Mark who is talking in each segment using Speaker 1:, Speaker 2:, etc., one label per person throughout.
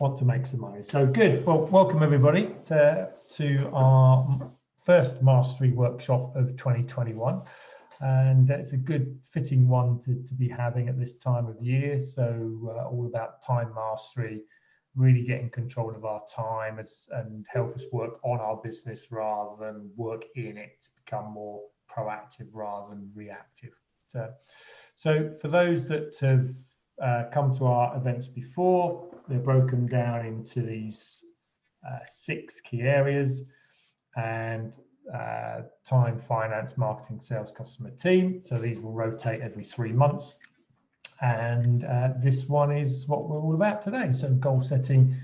Speaker 1: want to make some money. So good. Well, welcome everybody to our first mastery workshop of 2021. And it's a good fitting one to be having at this time of year. So all about time mastery, really getting control of our time and help us work on our business rather than work in it, to become more proactive rather than reactive. So for those that have come to our events before, they're broken down into these 6 key areas: and time, finance, marketing, sales, customer, team. So these will rotate every 3 months. And this one is what we're all about today. So goal setting,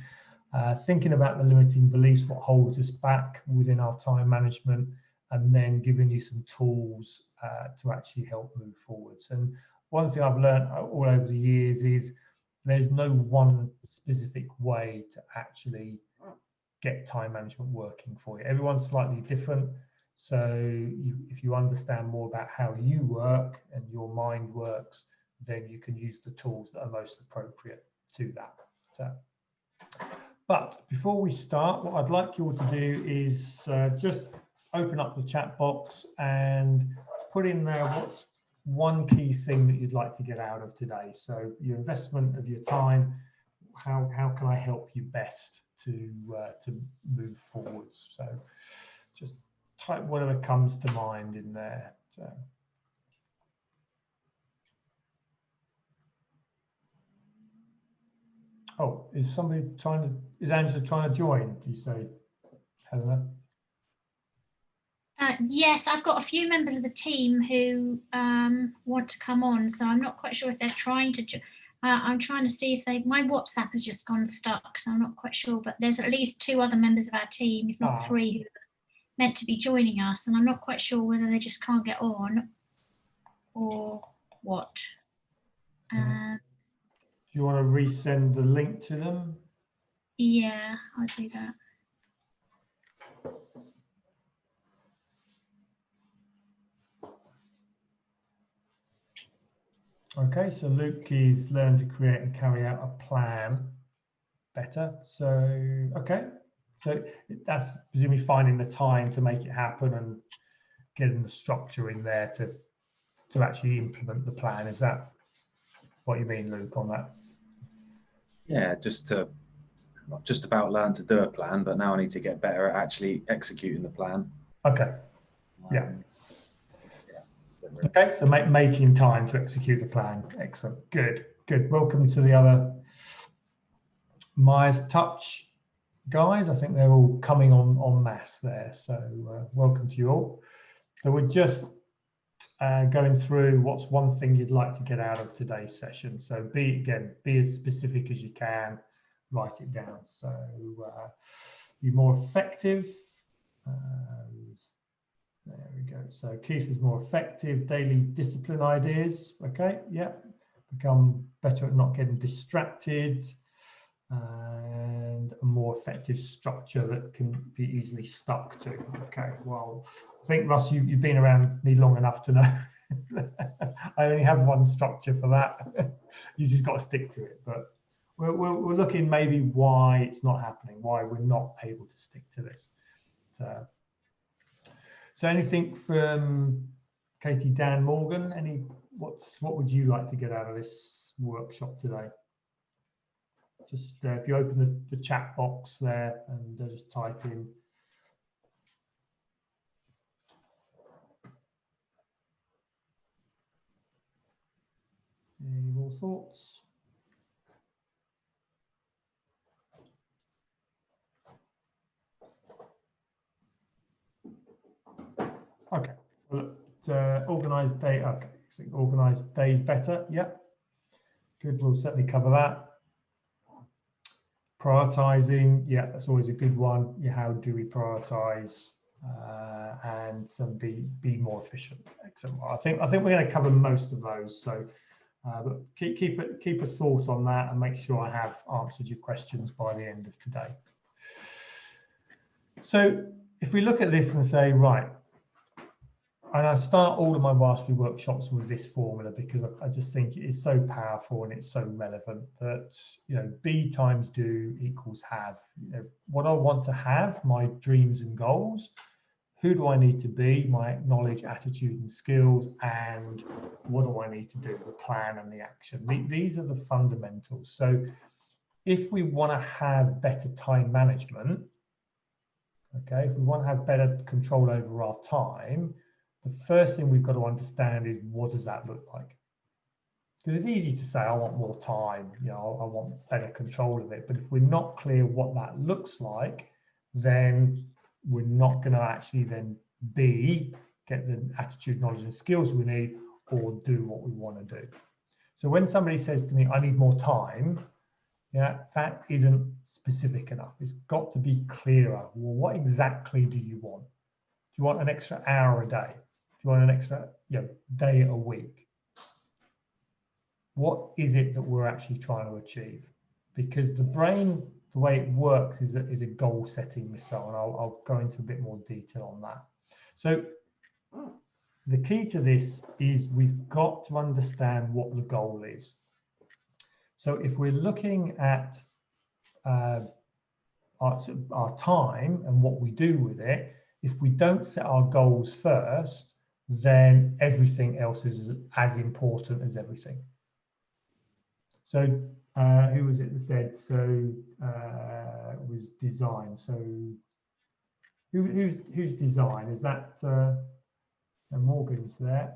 Speaker 1: thinking about the limiting beliefs, what holds us back within our time management, and then giving you some tools to actually help move forwards. And one thing I've learned all over the years is there's no one specific way to actually get time management working for you. Everyone's slightly different. So if you understand more about how you work and your mind works, then you can use the tools that are most appropriate to that. But before we start, what I'd like you all to do is just open up the chat box and put in there what's one key thing that you'd like to get out of today. So your investment of your time, how can I help you best to move forwards? So just type whatever comes to mind in there. So. Oh, is Angela trying to join? Do you say, Helena?
Speaker 2: Yes, I've got a few members of the team who want to come on, so I'm not quite sure if they're trying to. I'm trying to see if my WhatsApp has just gone stuck, so I'm not quite sure. But there's at least 2 other members of our team, if not 3, who are meant to be joining us, and I'm not quite sure whether they just can't get on or what.
Speaker 1: Do you want to resend the link to them?
Speaker 2: Yeah, I'll do that.
Speaker 1: Okay, so Luke is learn to create and carry out a plan better. So, okay, so that's presumably finding the time to make it happen and getting the structure in there to actually implement the plan. Is that what you mean, Luke, on that?
Speaker 3: Yeah, I've just about learned to do a plan, but now I need to get better at actually executing the plan.
Speaker 1: Okay, yeah. Okay, so making time to execute the plan. Excellent. Good. Welcome to the other Myers Touch guys. I think they're all coming on en masse there. So welcome to you all. So we're just going through what's one thing you'd like to get out of today's session. So be as specific as you can. Write it down. So be more effective. There we go. So Keith is more effective. Daily discipline ideas. Okay, yeah. Become better at not getting distracted, and a more effective structure that can be easily stuck to. Okay, well, I think Russ, you've been around me long enough to know I only have one structure for that. You just got to stick to it. But we're looking maybe why it's not happening, why we're not able to stick to this. So anything from Katie, Dan, Morgan? What would you like to get out of this workshop today? Just if you open the chat box there and just type in. Any more thoughts? Okay, well, organized day. Okay, so organized days better. Yeah, good. We'll certainly cover that. Prioritizing. Yeah, that's always a good one. Yeah, how do we prioritize and some be more efficient? Excellent. I think we're going to cover most of those. So, but keep a thought on that and make sure I have answered your questions by the end of today. So, if we look at this and say, right, And I start all of my mastery workshops with this formula because I just think it is so powerful and it's so relevant that, you know, be times do equals have. You know, what I want to have, my dreams and goals, who do I need to be, my knowledge, attitude and skills, and what do I need to do, the plan and the action. These are the fundamentals. So if we want to have better time management, okay, if we want to have better control over our time, the first thing we've got to understand is, what does that look like? Because it's easy to say, I want more time, you know, I want better control of it. But if we're not clear what that looks like, then we're not going to actually then get the attitude, knowledge and skills we need, or do what we want to do. So when somebody says to me, I need more time, yeah, that isn't specific enough. It's got to be clearer. Well, what exactly do you want? Do you want an extra hour a day? Do you want an extra, you know, day a week? What is it that we're actually trying to achieve? Because the brain, the way it works is a goal-setting missile, and I'll go into a bit more detail on that. So the key to this is we've got to understand what the goal is. So if we're looking at our time and what we do with it, if we don't set our goals first, then everything else is as important as everything. So who was it that said, so it was design. So who's design? Is that Morgan's there?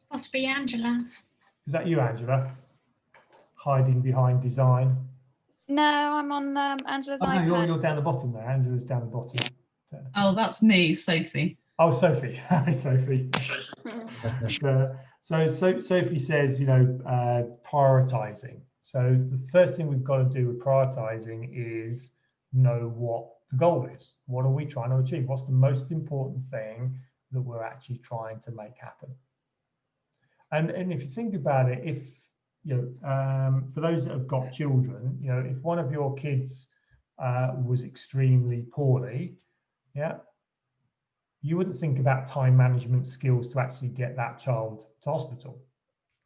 Speaker 2: Possibly Angela.
Speaker 1: Is that you, Angela? Hiding behind design?
Speaker 4: No, I'm on Angela's
Speaker 1: Oh, no,
Speaker 4: iPad.
Speaker 1: you're down the bottom there. Angela's down the bottom.
Speaker 5: Oh, that's me, Sophie.
Speaker 1: Oh, Sophie. Hi, Sophie. So Sophie says, you know, prioritizing. So the first thing we've got to do with prioritizing is know what the goal is. What are we trying to achieve? What's the most important thing that we're actually trying to make happen? And if you think about it, if you know, for those that have got children, you know, if one of your kids was extremely poorly, yeah, you wouldn't think about time management skills to actually get that child to hospital.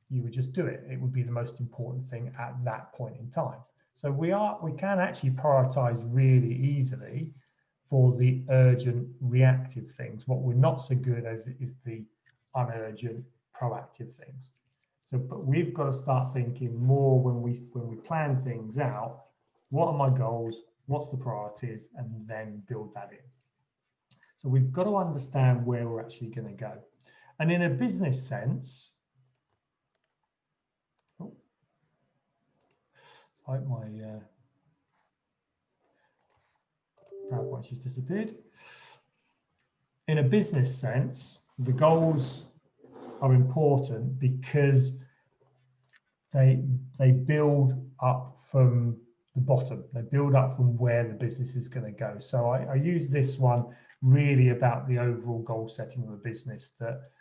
Speaker 1: You would just do it. It would be the most important thing at that point in time. So we can actually prioritize really easily for the urgent reactive things. What we're not so good as is the unurgent proactive things. So, but we've got to start thinking more when we plan things out. What are my goals? What's the priorities? And then build that in. So we've got to understand where we're actually going to go. And in a business sense, I hope my PowerPoint just disappeared. In a business sense, the goals are important because they build up from the bottom. They build up from where the business is going to go. So I use this one really about the overall goal setting of a business, that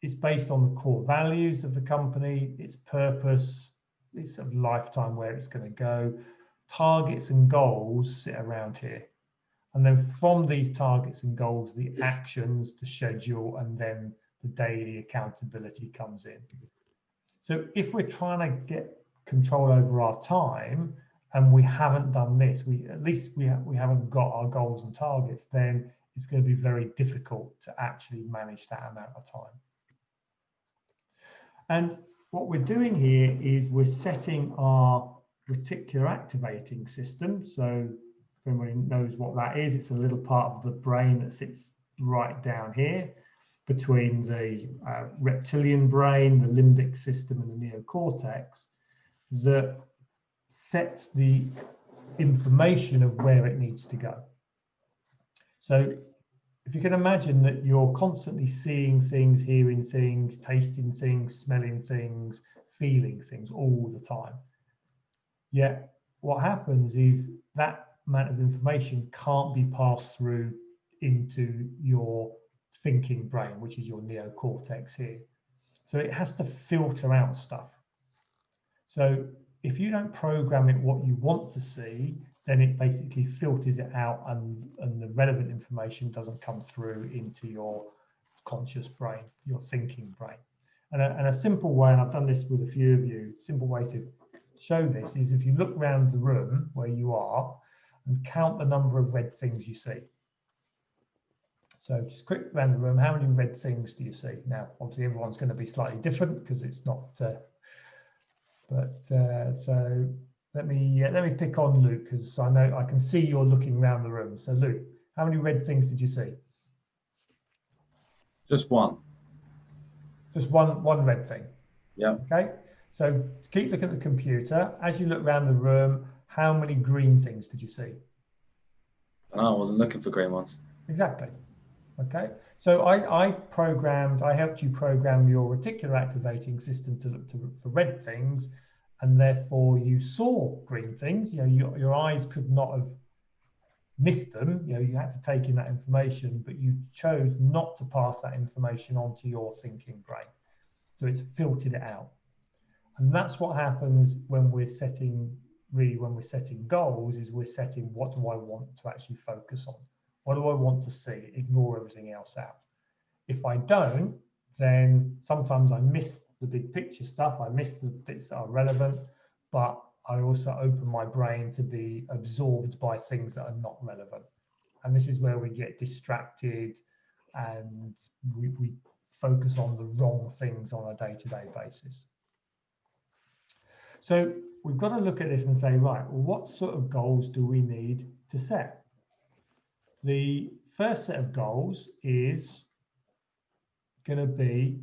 Speaker 1: it's based on the core values of the company, its purpose, its sort of lifetime, where it's going to go. Targets and goals sit around here. And then from these targets and goals, the actions, the schedule, and then the daily accountability comes in. So if we're trying to get control over our time and we haven't done this, at least we haven't got our goals and targets, then it's going to be very difficult to actually manage that amount of time. And what we're doing here is we're setting our reticular activating system. So if anybody knows what that is, it's a little part of the brain that sits right down here between the reptilian brain, the limbic system, and the neocortex, that sets the information of where it needs to go. So if you can imagine that you're constantly seeing things, hearing things, tasting things, smelling things, feeling things all the time. Yet what happens is that amount of information can't be passed through into your thinking brain, which is your neocortex here. So it has to filter out stuff. So if you don't program it what you want to see, then it basically filters it out, and the relevant information doesn't come through into your conscious brain, your thinking brain. And a simple way, and I've done this with a few of you, simple way to show this is if you look around the room where you are and count the number of red things you see. So just quick around the room, how many red things do you see? Now, obviously everyone's going to be slightly different because it's not, so let me pick on Luke, because I know I can see you're looking around the room. So Luke, how many red things did you see?
Speaker 3: Just one.
Speaker 1: Just one red thing.
Speaker 3: Yeah.
Speaker 1: Okay. So keep looking at the computer. As you look around the room, how many green things did you see?
Speaker 3: I wasn't looking for green ones.
Speaker 1: Exactly. Okay. So I helped you program your reticular activating system to look for red things, and therefore you saw green things. You know, your eyes could not have missed them. You know, you had to take in that information, but you chose not to pass that information on to your thinking brain. So it's filtered it out. And that's what happens when we're setting goals, is we're setting, what do I want to actually focus on? What do I want to see? Ignore everything else out. If I don't, then sometimes I miss the big picture stuff. I miss the bits that are relevant, but I also open my brain to be absorbed by things that are not relevant. And this is where we get distracted and we focus on the wrong things on a day-to-day basis. So we've got to look at this and say, right, well, what sort of goals do we need to set? The first set of goals is going to be,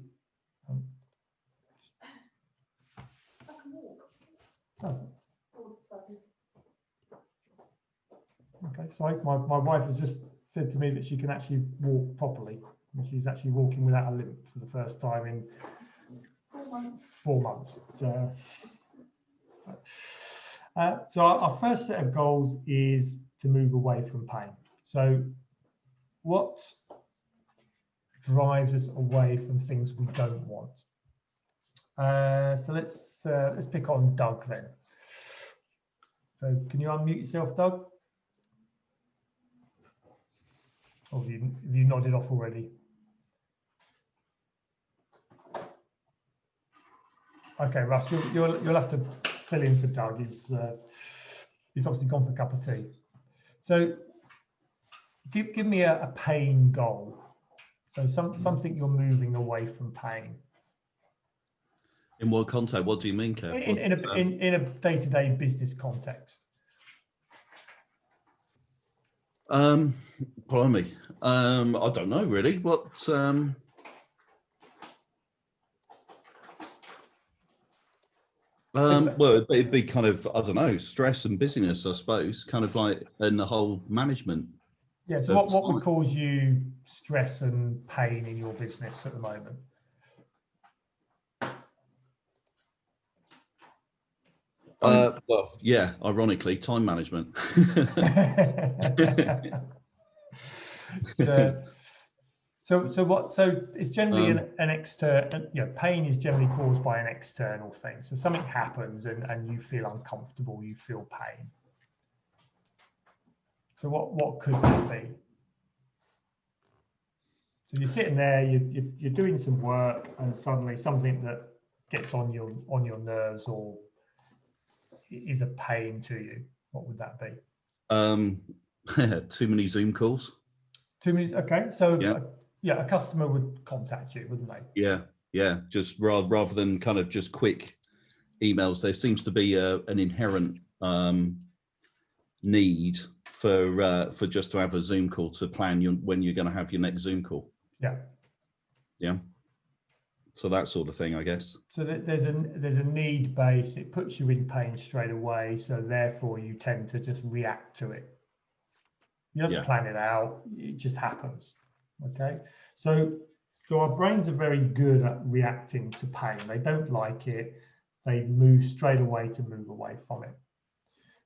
Speaker 1: okay, so my wife has just said to me that she can actually walk properly, and she's actually walking without a limp for the first time in 4 months. So our first set of goals is to move away from pain. So what drives us away from things we don't want? So let's pick on Doug then. So can you unmute yourself, Doug? Or have you nodded off already? Okay, Russ, you'll have to fill in for Doug. He's obviously gone for a cup of tea. So give me a pain goal. So something you're moving away from pain.
Speaker 6: In what context? What do you mean, Kev?
Speaker 1: In a day-to-day business context.
Speaker 6: Blimey. I don't know really. What? Well, it'd be kind of, I don't know, stress and busyness, I suppose, kind of like in the whole management.
Speaker 1: Yeah. So what would cause you stress and pain in your business at the moment?
Speaker 6: Well, yeah, ironically, time management.
Speaker 1: So it's generally an external, pain is generally caused by an external thing. So something happens and you feel uncomfortable, you feel pain. So what could that be? So you're sitting there, you're doing some work, and suddenly something that gets on your nerves or is a pain to you. What would that be?
Speaker 6: Too many Zoom calls.
Speaker 1: Too many. Okay, so
Speaker 6: yeah,
Speaker 1: a customer would contact you, wouldn't they?
Speaker 6: Yeah. Just rather than kind of just quick emails, there seems to be an inherent need for just to have a Zoom call to plan when you're going to have your next Zoom call. Yeah. So that sort of thing, I guess. So
Speaker 1: there's a need base. It puts you in pain straight away. So therefore, you tend to just react to it. You don't plan it out. It just happens. Okay. So our brains are very good at reacting to pain. They don't like it. They move straight away to move away from it.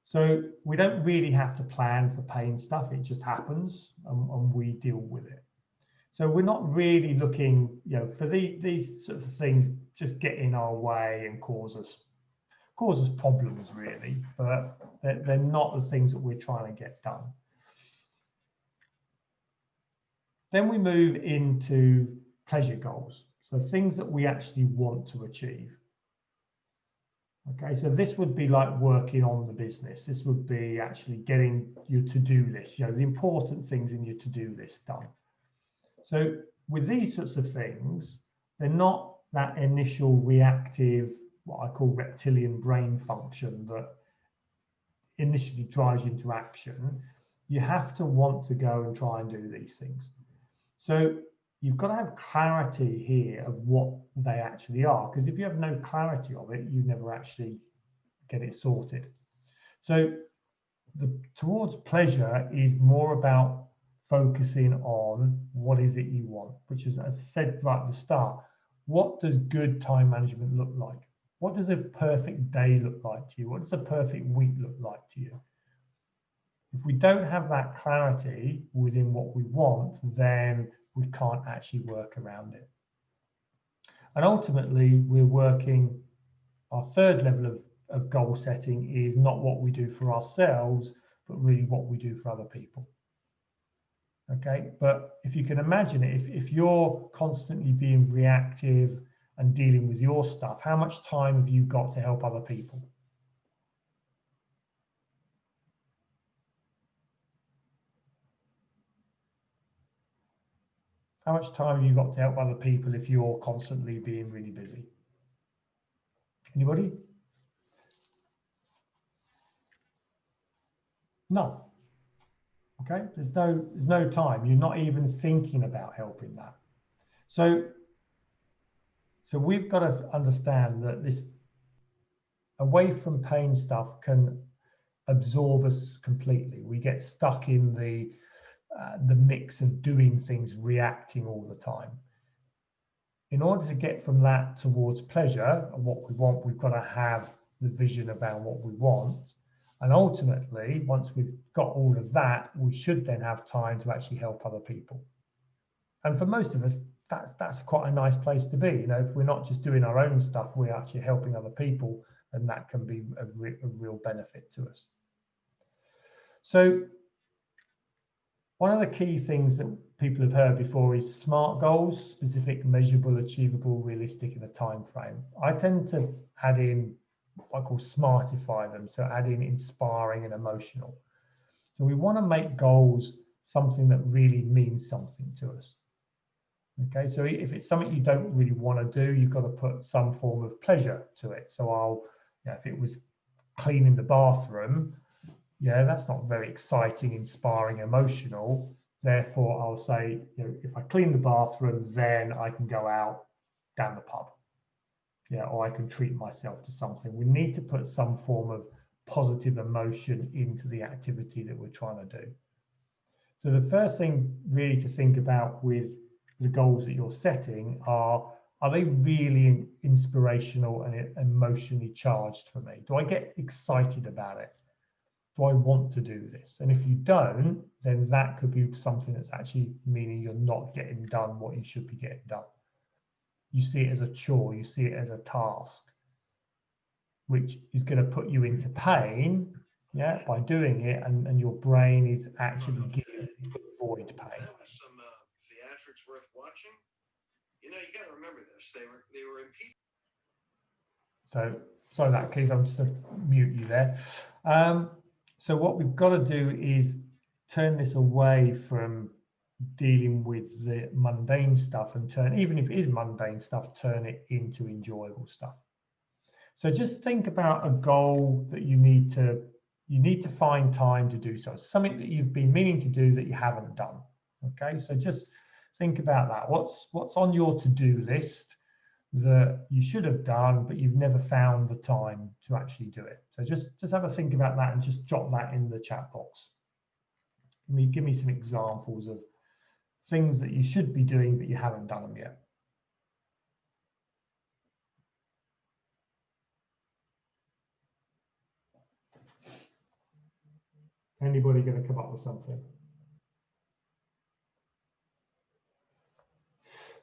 Speaker 1: So we don't really have to plan for pain stuff. It just happens, and we deal with it. So we're not really looking, for these sorts of things just get in our way and cause us cause us problems really, but they're not the things that we're trying to get done. Then we move into pleasure goals. So things that we actually want to achieve. Okay, so this would be like working on the business. This would be actually getting your to-do list, the important things in your to-do list done. So with these sorts of things, they're not that initial reactive, what I call reptilian brain function that initially drives you into action. You have to want to go and try and do these things. So you've got to have clarity here of what they actually are, because if you have no clarity of it, you never actually get it sorted. So towards pleasure is more about focusing on what is it you want, which is, as I said right at the start, what does good time management look like? What does a perfect day look like to you? What does a perfect week look like to you? If we don't have that clarity within what we want, then we can't actually work around it. And ultimately, we're working, our third level of goal setting is not what we do for ourselves, but really what we do for other people. Okay, but if you can imagine it, if you're constantly being reactive and dealing with your stuff, how much time have you got to help other people? How much time have you got to help other people if you're constantly being really busy? Anybody? No. Okay, there's no time. You're not even thinking about helping that. So we've got to understand that this away from pain stuff can absorb us completely. We get stuck in the mix of doing things, reacting all the time. In order to get from that towards pleasure and what we want, we've got to have the vision about what we want. And ultimately, once we've got all of that, we should then have time to actually help other people. And for most of us, that's quite a nice place to be. If we're not just doing our own stuff, we're actually helping other people, and that can be of real benefit to us. So one of the key things that people have heard before is SMART goals: specific, measurable, achievable, realistic, in a time frame. I tend to add in what I call smartify them, so add in inspiring and emotional. So we want to make goals something that really means something to us. Okay, so if it's something you don't really want to do, you've got to put some form of pleasure to it. So if it was cleaning the bathroom, that's not very exciting, inspiring, emotional. Therefore, I'll say, if I clean the bathroom, then I can go out down the pub. Or I can treat myself to something. We need to put some form of positive emotion into the activity that we're trying to do. So the first thing really to think about with the goals that you're setting are they really inspirational and emotionally charged for me? Do I get excited about it? Do I want to do this? And if you don't, then that could be something that's actually meaning you're not getting done what you should be getting done. You see it as a chore, you see it as a task, which is going to put you into pain, by doing it, and your brain is actually geared to avoid pain.
Speaker 7: That was some theatrics worth watching. You got to remember this. They were impeached.
Speaker 1: So sorry that, Keith, I'm just going to mute you there. So what we've got to do is turn this away from dealing with the mundane stuff and turn, even if it is mundane stuff, turn it into enjoyable stuff. So just think about a goal that you need to find time to do so. Something that you've been meaning to do that you haven't done. Okay, so just think about that. What's on your to-do list that you should have done, but you've never found the time to actually do it? So just have a think about that and just drop that in the chat box. Give me some examples of things that you should be doing, but you haven't done them yet. Anybody going to come up with something?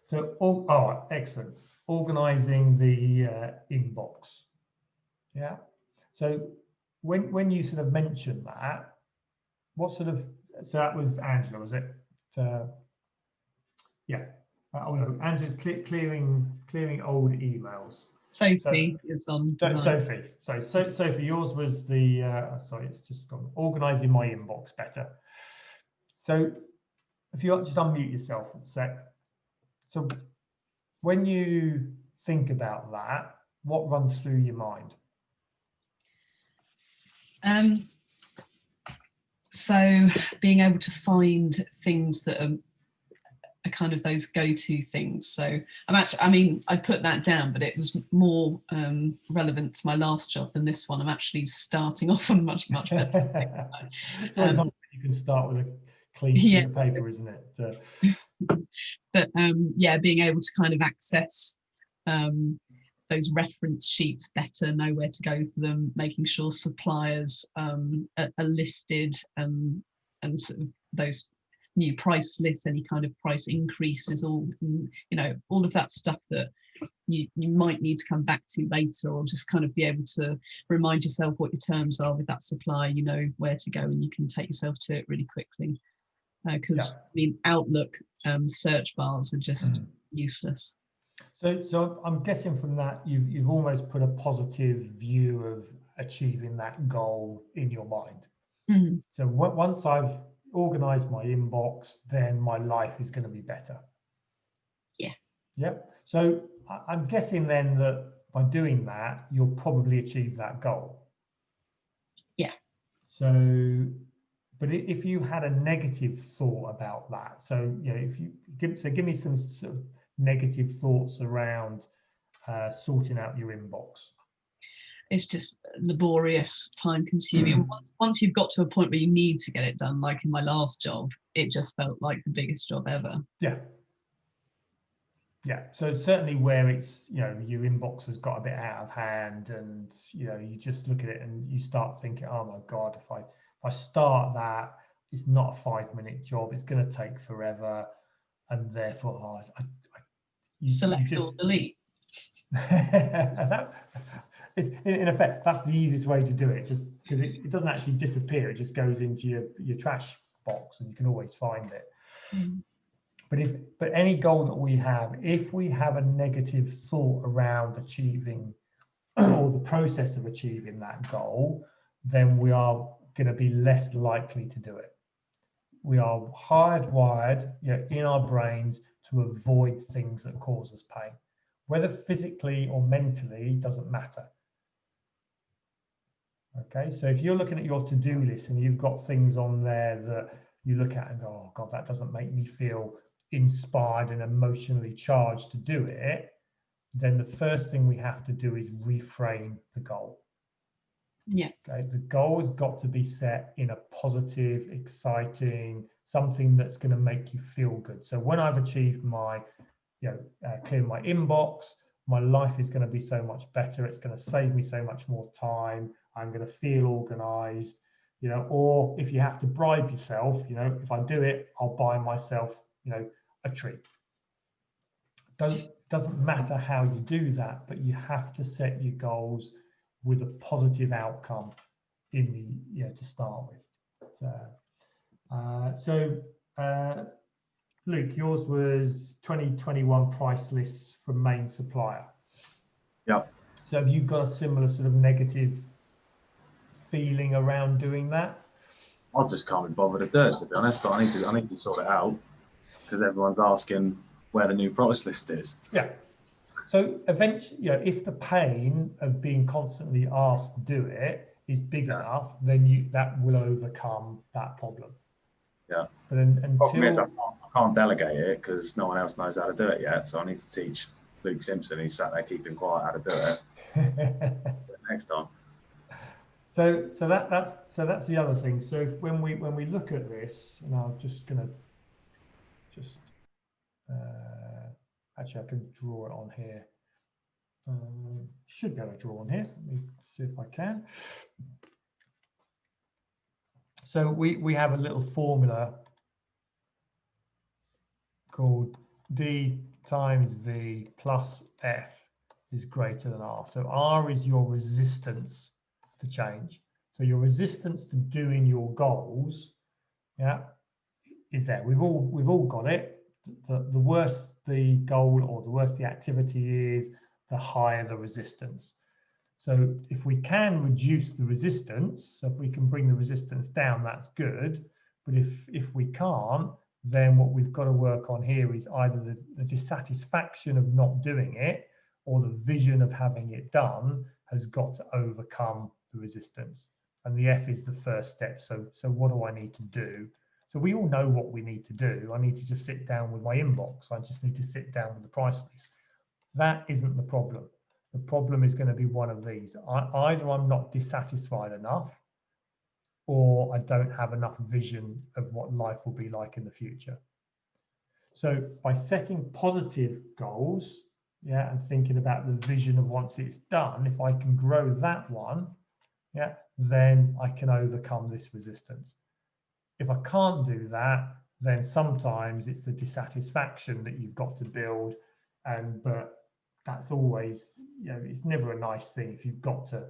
Speaker 1: So, excellent. Organizing the inbox. Yeah. So when you sort of mentioned that, what sort of, so that was Angela, was it? Yeah. Oh no, Angela's clearing old emails.
Speaker 5: Sophie is on.
Speaker 1: Sophie. So Sophie, yours was the sorry, it's just gone. Organising my inbox better. So if you just unmute yourself a sec. So when you think about that, what runs through your mind?
Speaker 5: So being able to find things that are kind of those go-to things. So I put that down, but it was more relevant to my last job than this one. I'm actually starting off on much better.
Speaker 1: It's always nice when you can start with a clean sheet of paper, isn't it?
Speaker 5: But yeah, being able to kind of access those reference sheets better, know where to go for them, making sure suppliers are listed, and sort of those new price lists, any kind of price increases, all all of that stuff that you might need to come back to later, or just kind of be able to remind yourself what your terms are with that supplier, you know where to go, and you can take yourself to it really quickly. Because I mean, Outlook search bars are just useless.
Speaker 1: So I'm guessing from that you've almost put a positive view of achieving that goal in your mind.
Speaker 5: Mm-hmm.
Speaker 1: So once I've organised my inbox, then my life is going to be better.
Speaker 5: Yeah.
Speaker 1: Yep. So I'm guessing then that by doing that, you'll probably achieve that goal.
Speaker 5: Yeah.
Speaker 1: So, but if you had a negative thought about that, so if you give me some sort of negative thoughts around sorting out your inbox.
Speaker 5: It's just laborious, time consuming. Once you've got to a point where you need to get it done, like in my last job, it just felt like the biggest job ever.
Speaker 1: Yeah. Yeah. So certainly where it's, your inbox has got a bit out of hand, and, you just look at it and you start thinking, oh my God, if I start that, it's not a 5-minute job. It's going to take forever. And therefore,
Speaker 5: select or delete.
Speaker 1: In effect, that's the easiest way to do it, just because it doesn't actually disappear. It just goes into your trash box, and you can always find it. But any goal that we have, if we have a negative thought around achieving or the process of achieving that goal, then we are going to be less likely to do it. We are hardwired, in our brains to avoid things that cause us pain, whether physically or mentally, doesn't matter. Okay, so if you're looking at your to-do list and you've got things on there that you look at and go, oh God, that doesn't make me feel inspired and emotionally charged to do it, then the first thing we have to do is reframe the goal.
Speaker 5: Yeah.
Speaker 1: Okay, the goal has got to be set in a positive, exciting, something that's going to make you feel good. So when I've achieved my, clear my inbox, my life is going to be so much better. It's going to save me so much more time. I'm going to feel organized, or if you have to bribe yourself, if I do it, I'll buy myself, a treat. Doesn't matter how you do that, but you have to set your goals with a positive outcome in the, to start with. Luke, yours was 2021 price lists from main supplier.
Speaker 3: Yeah.
Speaker 1: So have you got a similar sort of negative feeling around doing that?
Speaker 3: I just can't be bothered to do it, to be honest, but I need to sort it out because everyone's asking where the new price list is.
Speaker 1: Yeah. So eventually, if the pain of being constantly asked to do it is big enough, then that will overcome that problem.
Speaker 3: Yeah.
Speaker 1: But until
Speaker 3: problem is I can't delegate it because no one else knows how to do it yet. So I need to teach Luke Simpson, who's sat there keeping quiet, how to do it next time.
Speaker 1: So that's the other thing. So when we look at this, and I'm just gonna actually I can draw it on here. Should be able to draw on here. Let me see if I can. So we have a little formula called D times V plus F is greater than R. So R is your resistance to change. So your resistance to doing your goals, yeah, is there. We've all got it. The worse the goal or the worse the activity is, the higher the resistance. So if we can reduce the resistance, so if we can bring the resistance down, that's good. But if we can't, then what we've got to work on here is either the dissatisfaction of not doing it, or the vision of having it done has got to overcome the resistance. And the F is the first step. So what do I need to do? So we all know what we need to do. I need to just sit down with my inbox. I just need to sit down with the price list. That isn't the problem. The problem is going to be one of these. Either I'm not dissatisfied enough, or I don't have enough vision of what life will be like in the future. So by setting positive goals, yeah, and thinking about the vision of once it's done, if I can grow that one, yeah, then I can overcome this resistance. If I can't do that, then sometimes it's the dissatisfaction that you've got to build, but that's always, it's never a nice thing if you've got to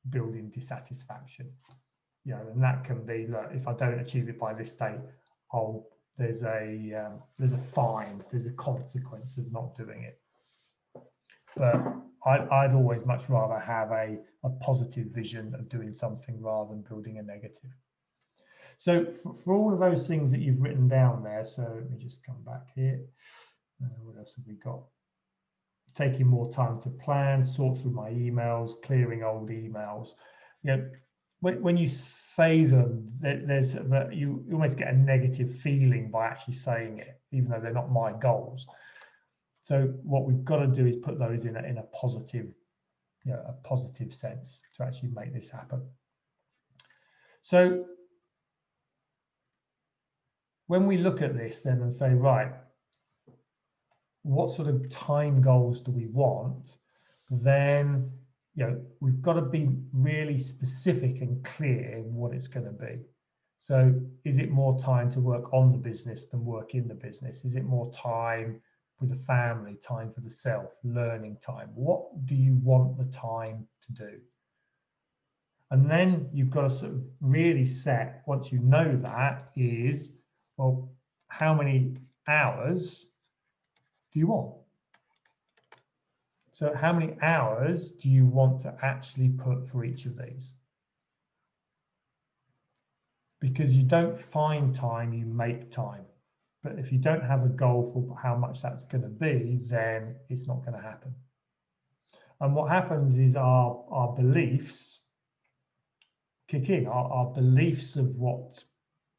Speaker 1: build in dissatisfaction. And that can be, look, if I don't achieve it by this date, there's a fine, there's a consequence of not doing it. But I'd always much rather have a positive vision of doing something rather than building a negative. So for all of those things that you've written down there, so let me just come back here. What else have we got? Taking more time to plan, sort through my emails, clearing old emails. When you say them, you almost get a negative feeling by actually saying it, even though they're not my goals. So what we've got to do is put those in a positive, a positive sense to actually make this happen. So when we look at this then and say, right, what sort of time goals do we want? Then, we've got to be really specific and clear in what it's going to be. So is it more time to work on the business than work in the business? Is it more time with the family, time for the self, learning time? What do you want the time to do? And then you've got to sort of really set, once you know that, is, well, how many hours do you want? So how many hours do you want to actually put for each of these? Because you don't find time, you make time. But if you don't have a goal for how much that's going to be, then it's not going to happen. And what happens is our beliefs kick in. Our beliefs of what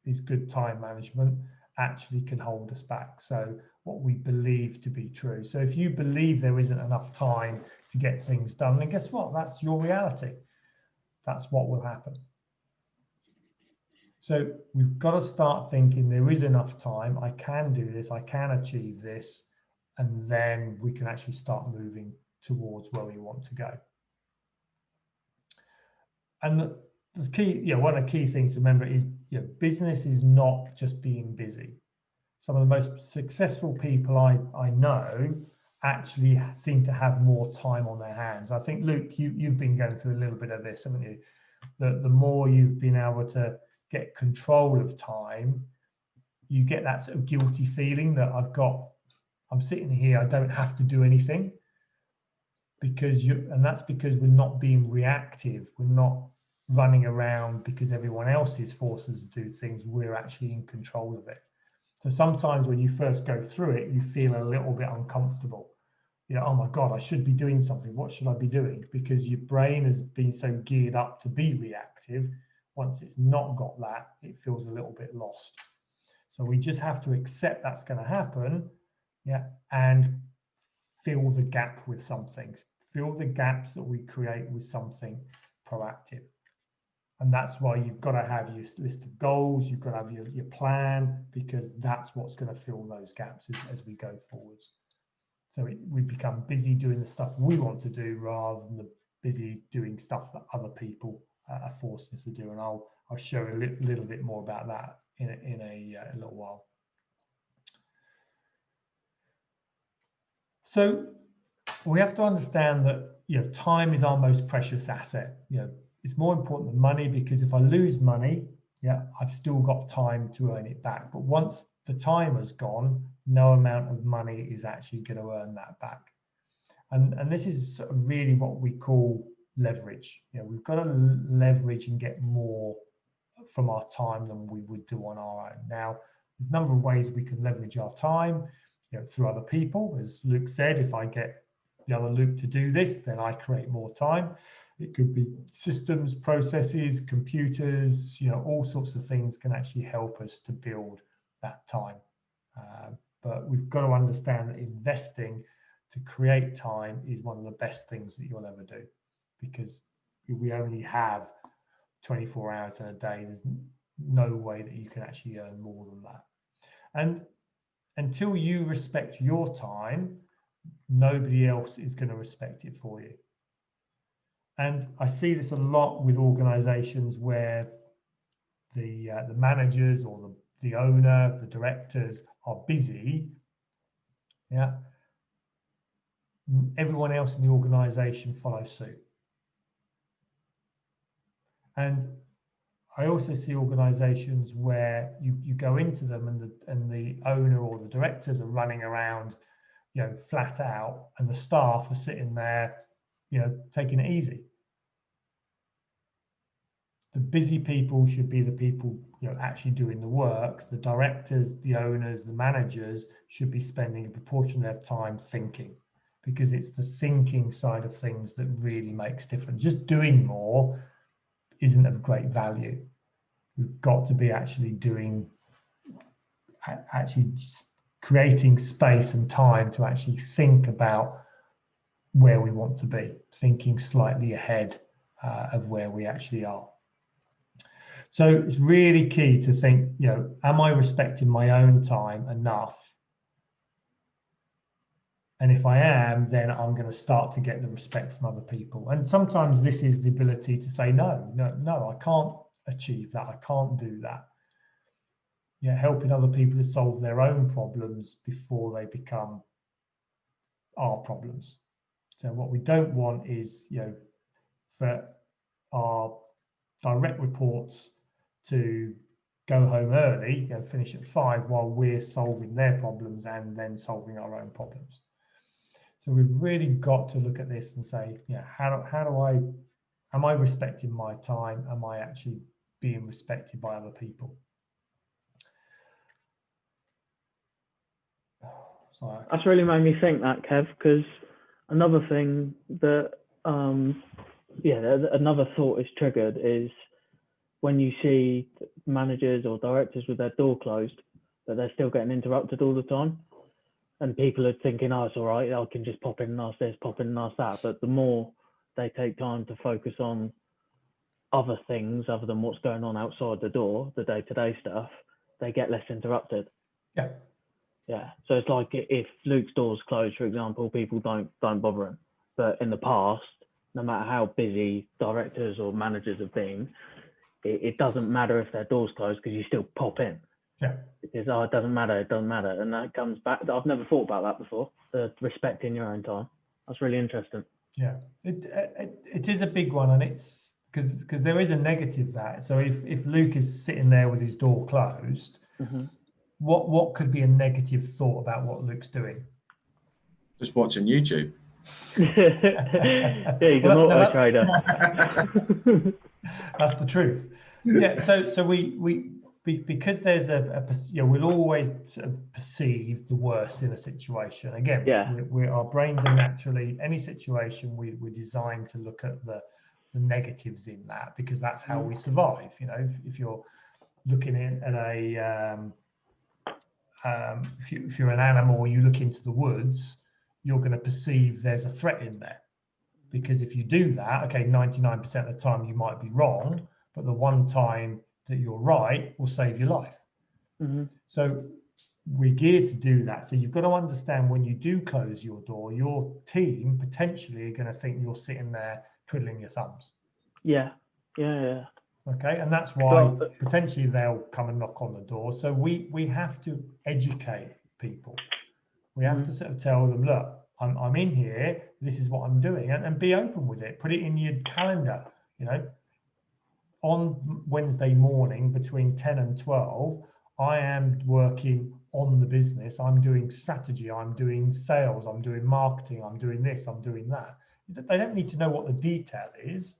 Speaker 1: is good time management actually can hold us back. So what we believe to be true. So if you believe there isn't enough time to get things done, then guess what? That's your reality. That's what will happen. So we've got to start thinking there is enough time. I can do this. I can achieve this. And then we can actually start moving towards where we want to go. And the key, one of the key things to remember is, business is not just being busy. Some of the most successful people I know actually seem to have more time on their hands. I think, Luke, you've been going through a little bit of this, haven't you? The more you've been able to get control of time, you get that sort of guilty feeling that I'm sitting here, I don't have to do anything. And that's because we're not being reactive. We're not running around because everyone else is forced us to do things. We're actually in control of it. So sometimes when you first go through it, you feel a little bit uncomfortable. Oh my God, I should be doing something. What should I be doing? Because your brain has been so geared up to be reactive. Once it's not got that, it feels a little bit lost. So we just have to accept that's going to happen, and fill the gap with something. Fill the gaps that we create with something proactive. And that's why you've got to have your list of goals, you've got to have your plan, because that's what's going to fill those gaps as we go forwards. So we become busy doing the stuff we want to do rather than the busy doing stuff that other people are forcing us to do. And I'll show a little bit more about that in a little while. So we have to understand that, you know, time is our most precious asset. You know, it's more important than money, because if I lose money, yeah, I've still got time to earn it back. But once the time has gone, no amount of money is actually going to earn that back. And this is sort of really what we call leverage. You know, we've got to leverage and get more from our time than we would do on our own. Now, there's a number of ways we can leverage our time, you know, through other people. As Luke said, if I get the other Luke to do this, then I create more time. It could be systems, processes, computers, you know, all sorts of things can actually help us to build that time. But we've got to understand that investing to create time is one of the best things that you'll ever do, because we only have 24 hours in a day. There's no way that you can actually earn more than that. And until you respect your time, nobody else is going to respect it for you. And I see this a lot with organizations where the managers or the owner, the directors are busy. Yeah. Everyone else in the organization follows suit. And I also see organizations where you go into them and the owner or the directors are running around, you know, flat out, and the staff are sitting there, you know, taking it easy. The busy people should be the people, you know, actually doing the work. The directors, the owners, the managers should be spending a proportion of their time thinking, because it's the thinking side of things that really makes difference. Just doing more isn't of great value. We've got to be actually doing, actually creating space and time to actually think about where we want to be, thinking slightly ahead of where we actually are. So it's really key to think, you know, am I respecting my own time enough? And if I am, then I'm going to start to get the respect from other people. And sometimes this is the ability to say, no, I can't achieve that. I can't do that. Yeah, helping other people to solve their own problems before they become our problems. So what we don't want is, you know, for our direct reports to go home early, you know, finish at 5 while we're solving their problems and then solving our own problems. So we've really got to look at this and say, you know, am I respecting my time? Am I actually being respected by other people? So
Speaker 8: that's really made me think that, Kev, because another thing that, another thought is triggered is when you see managers or directors with their door closed, that they're still getting interrupted all the time. And people are thinking, oh, it's all right, I can just pop in and ask this, pop in and ask that. But the more they take time to focus on other things other than what's going on outside the door, the day-to-day stuff, they get less interrupted.
Speaker 1: Yeah.
Speaker 8: Yeah. So it's like if Luke's door's closed, for example, people don't bother him. But in the past, no matter how busy directors or managers have been, it doesn't matter if their door's closed because you still pop in.
Speaker 1: Yeah.
Speaker 8: Because it doesn't matter, and that comes back. I've never thought about that before. The respecting your own time. That's really interesting.
Speaker 1: Yeah, it is a big one, and it's because there is a negative that. So if Luke is sitting there with his door closed,
Speaker 8: mm-hmm.
Speaker 1: what could be a negative thought about what Luke's doing?
Speaker 3: Just watching YouTube.
Speaker 8: Yeah, he's an auto trader.
Speaker 1: That's the truth. Yeah. So we because there's we'll always sort of perceive the worst in a situation. Again,
Speaker 8: yeah.
Speaker 1: Our brains are naturally, any situation we're designed to look at the negatives in that, because that's how we survive. You know, if you're looking at a if you're an animal, you look into the woods, you're going to perceive there's a threat in there, because if you do that, okay, 99% of the time you might be wrong, but the one time that you're right will save your life.
Speaker 8: Mm-hmm.
Speaker 1: So we're geared to do that. So you've got to understand, when you do close your door, your team potentially are going to think you're sitting there twiddling your thumbs.
Speaker 8: Yeah.
Speaker 1: Okay, and that's why potentially they'll come and knock on the door. So we have to educate people. We have to sort of tell them, look, I'm in here this is what I'm doing, and be open with it. Put it in your calendar, you know, on Wednesday morning between 10 and 12, I am working on the business. I'm doing strategy, I'm doing sales, I'm doing marketing, I'm doing this, I'm doing that. They don't need to know what the detail is,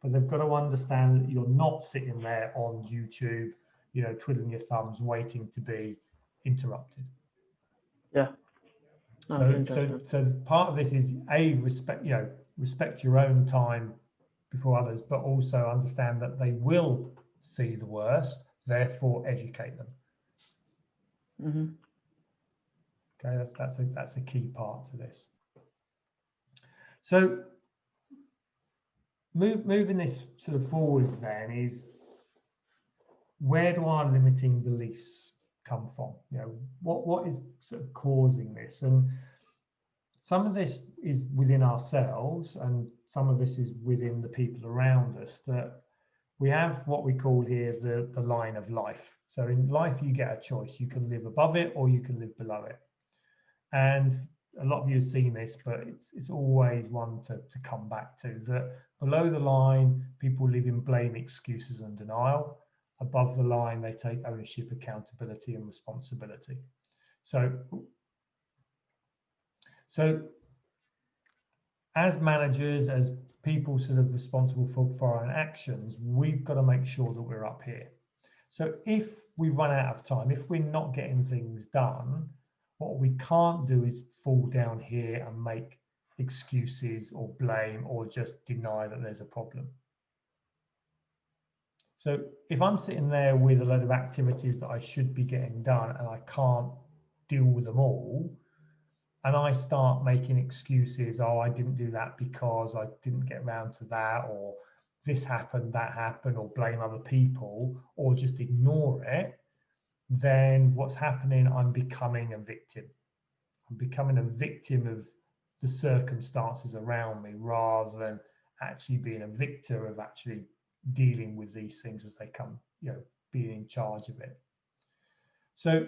Speaker 1: but they've got to understand that you're not sitting there on YouTube, you know, twiddling your thumbs, waiting to be interrupted.
Speaker 8: Yeah.
Speaker 1: So part of this is respect your own time before others, but also understand that they will see the worst, therefore educate them.
Speaker 8: Mm-hmm.
Speaker 1: Okay, that's a key part to this. So moving this sort of forwards then is, where do our limiting beliefs come from? You know, what is sort of causing this? And some of this is within ourselves, and some of this is within the people around us. That we have what we call here the line of life. So in life, you get a choice. You can live above it or you can live below it. And a lot of you have seen this, but it's always one to come back to, that below the line, people live in blame, excuses, and denial. Above the line, they take ownership, accountability, and responsibility. So as managers, as people sort of responsible for our own actions, we've got to make sure that we're up here. So if we run out of time, if we're not getting things done, what we can't do is fall down here and make excuses or blame or just deny that there's a problem. So if I'm sitting there with a load of activities that I should be getting done and I can't deal with them all, and I start making excuses, oh, I didn't do that because I didn't get around to that, or this happened, that happened, or blame other people, or just ignore it, then what's happening, I'm becoming a victim. I'm becoming a victim of the circumstances around me rather than actually being a victor of actually dealing with these things as they come, you know, being in charge of it. So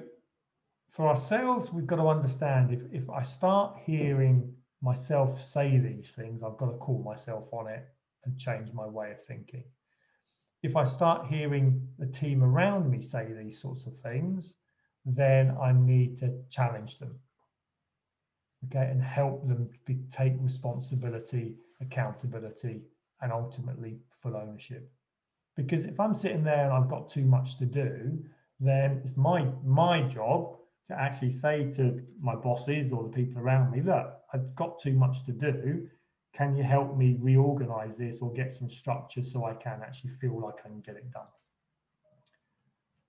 Speaker 1: for ourselves, we've got to understand, if I start hearing myself say these things, I've got to call myself on it and change my way of thinking. If I start hearing the team around me say these sorts of things, then I need to challenge them, okay, and help them take responsibility, accountability, and ultimately full ownership. Because if I'm sitting there and I've got too much to do, then it's my job to actually say to my bosses or the people around me, look, I've got too much to do. Can you help me reorganize this or get some structure so I can actually feel like I can get it done?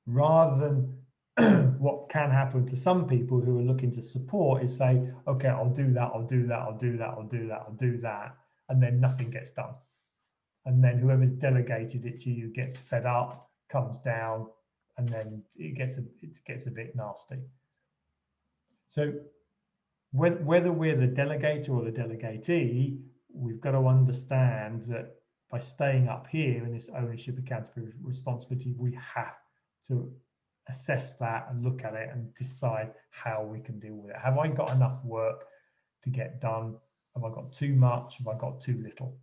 Speaker 1: Rather than what can happen to some people who are looking to support is say, okay, I'll do that, I'll do that, I'll do that, I'll do that, I'll do that, and then nothing gets done. And then whoever's delegated it to you gets fed up, comes down, and then it gets a bit nasty. So whether we're the delegator or the delegatee, we've got to understand that by staying up here in this ownership, accountability, responsibility, we have to assess that and look at it and decide how we can deal with it. Have I got enough work to get done? Have I got too much? Have I got too little?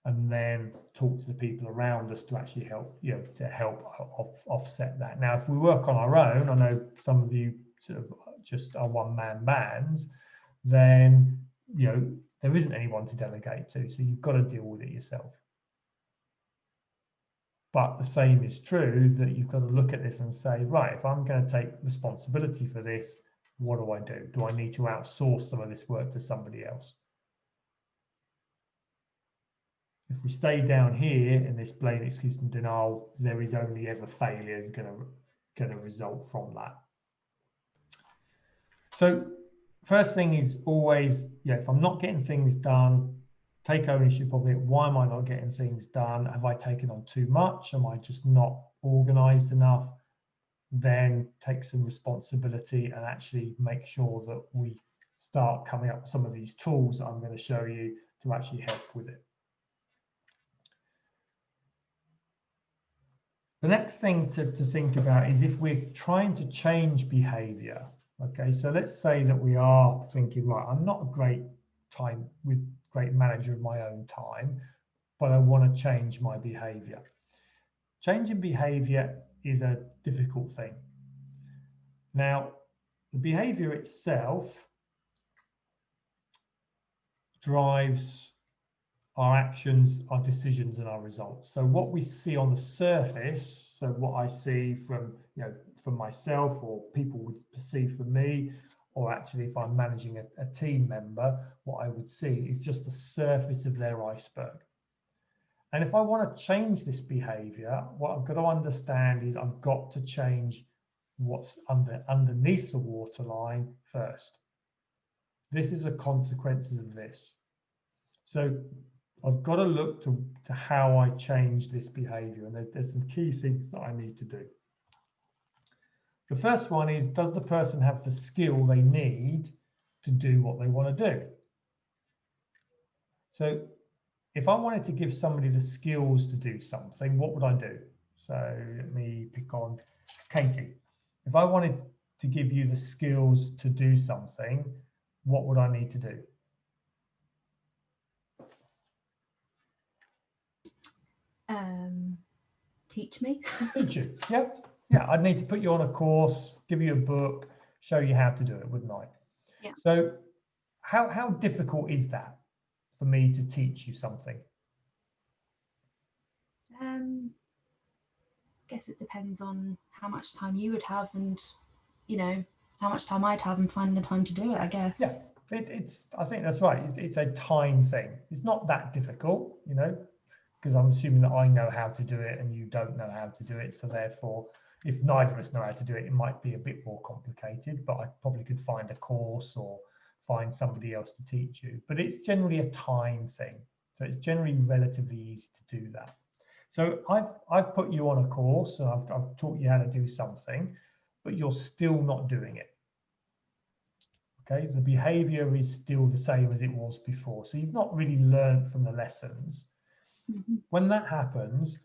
Speaker 1: And then talk to the people around us to actually help, you know, to help offset that. Now, if we work on our own, I know some of you sort of just are one-man bands, then, you know, there isn't anyone to delegate to, so you've got to deal with it yourself. But the same is true that you've got to look at this and say, right, if I'm going to take responsibility for this, what do I do? Do I need to outsource some of this work to somebody else? If we stay down here in this blame, excuse, and denial, there is only ever failure is going to result from that. So first thing is always, yeah, if I'm not getting things done, take ownership of it. Why am I not getting things done? Have I taken on too much? Am I just not organized enough? Then take some responsibility and actually make sure that we start coming up with some of these tools that I'm going to show you to actually help with it. The next thing to think about is if we're trying to change behavior, Okay, so let's say that we are thinking, right, I'm not a great manager of my own time, but I want to change my behavior. Changing behavior is a difficult thing. Now, the behavior itself drives our actions, our decisions, and our results. So what we see on the surface, so what I see from, from myself, or people would perceive from me, or actually if I'm managing a team member, what I would see is just the surface of their iceberg. And if I want to change this behavior, what I've got to understand is I've got to change what's underneath the waterline first. This is the consequences of this. So I've got to look to how I change this behavior, and there's some key things that I need to do. The first one is, does the person have the skill they need to do what they want to do? So if I wanted to give somebody the skills to do something, what would I do? So let me pick on Katie. If I wanted to give you the skills to do something, what would I need to do?
Speaker 9: Teach me.
Speaker 1: Teach you, yeah. Yeah, I'd need to put you on a course, give you a book, show you how to do it, wouldn't I?
Speaker 9: Yeah.
Speaker 1: So how difficult is that for me to teach you something?
Speaker 9: Guess it depends on how much time you would have, and how much time I'd have, and finding the time to do it, I guess.
Speaker 1: Yeah, I think that's right. It's a time thing. It's not that difficult, because I'm assuming that I know how to do it and you don't know how to do it. So therefore, if neither of us know how to do it, it might be a bit more complicated, but I probably could find a course or find somebody else to teach you. But it's generally a time thing. So it's generally relatively easy to do that. So I've put you on a course and I've taught you how to do something, but you're still not doing it. Okay, the behavior is still the same as it was before. So you've not really learned from the lessons.
Speaker 9: Mm-hmm.
Speaker 1: When that happens,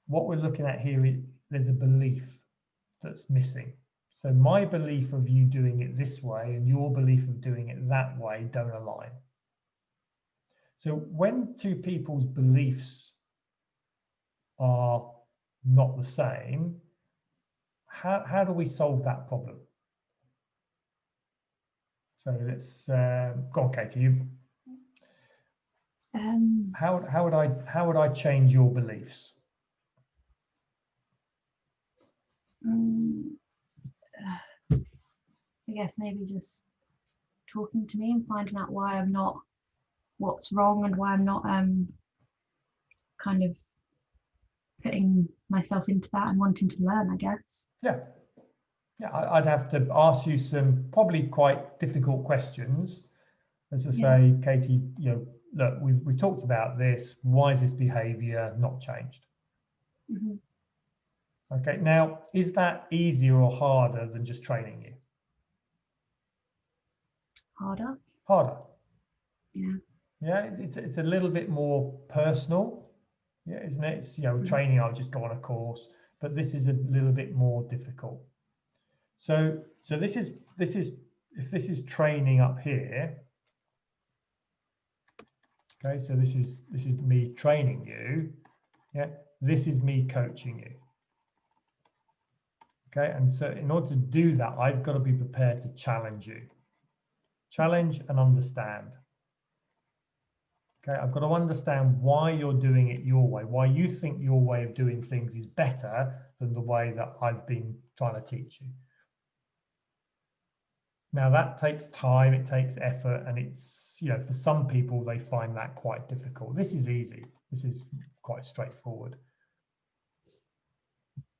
Speaker 1: what we're looking at here is there's a belief that's missing. So my belief of you doing it this way and your belief of doing it that way don't align. So when two people's beliefs are not the same, how do we solve that problem? So let's go on, Katie. How would I change your beliefs?
Speaker 9: I guess maybe just talking to me and finding out why I'm not, what's wrong, and why I'm not kind of putting myself into that and wanting to learn, I guess.
Speaker 1: Yeah. Yeah, I'd have to ask you some probably quite difficult questions. As I say, Katie, look, we've talked about this. Why is this behavior not changed?
Speaker 9: Mm-hmm.
Speaker 1: Okay, now, is that easier or harder than just training you?
Speaker 9: Harder.
Speaker 1: Harder.
Speaker 9: Yeah.
Speaker 1: Yeah, it's a little bit more personal. Yeah, isn't it? It's, training, I'll just go on a course, but this is a little bit more difficult. So this is if this is training up here. Okay, so this is me training you. Yeah, this is me coaching you. Okay, and so in order to do that, I've got to be prepared to challenge you. Challenge and understand. Okay, I've got to understand why you're doing it your way, why you think your way of doing things is better than the way that I've been trying to teach you. Now that takes time, it takes effort, and it's, for some people, they find that quite difficult. This is easy. This is quite straightforward.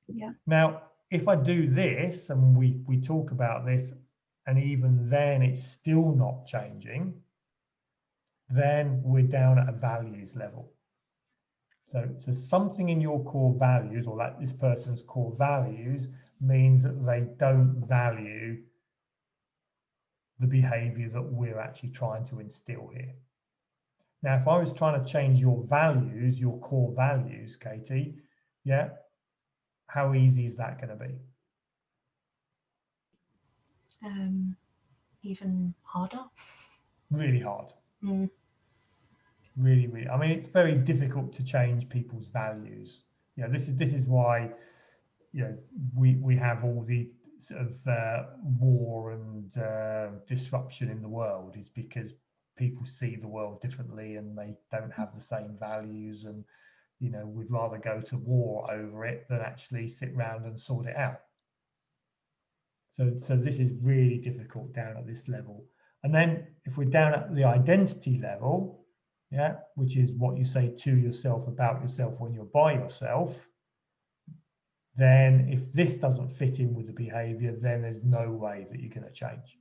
Speaker 9: Yeah.
Speaker 1: Now, if I do this and we talk about this, and even then it's still not changing, then we're down at a values level. So something in your core values, or that this person's core values, means that they don't value the behavior that we're actually trying to instill here. Now, if I was trying to change your values, your core values, Katie, yeah, how easy is that going to be?
Speaker 9: even harder.
Speaker 1: Really hard.
Speaker 9: Mm.
Speaker 1: Really, really. I mean, it's very difficult to change people's values. You know, this is why, you know, we have all the sort of war and disruption in the world, is because people see the world differently and they don't have the same values, and you know, would rather go to war over it than actually sit around and sort it out. So this is really difficult down at this level. And then if we're down at the identity level, yeah, which is what you say to yourself about yourself when you're by yourself, then if this doesn't fit in with the behavior, then there's no way that you're going to change.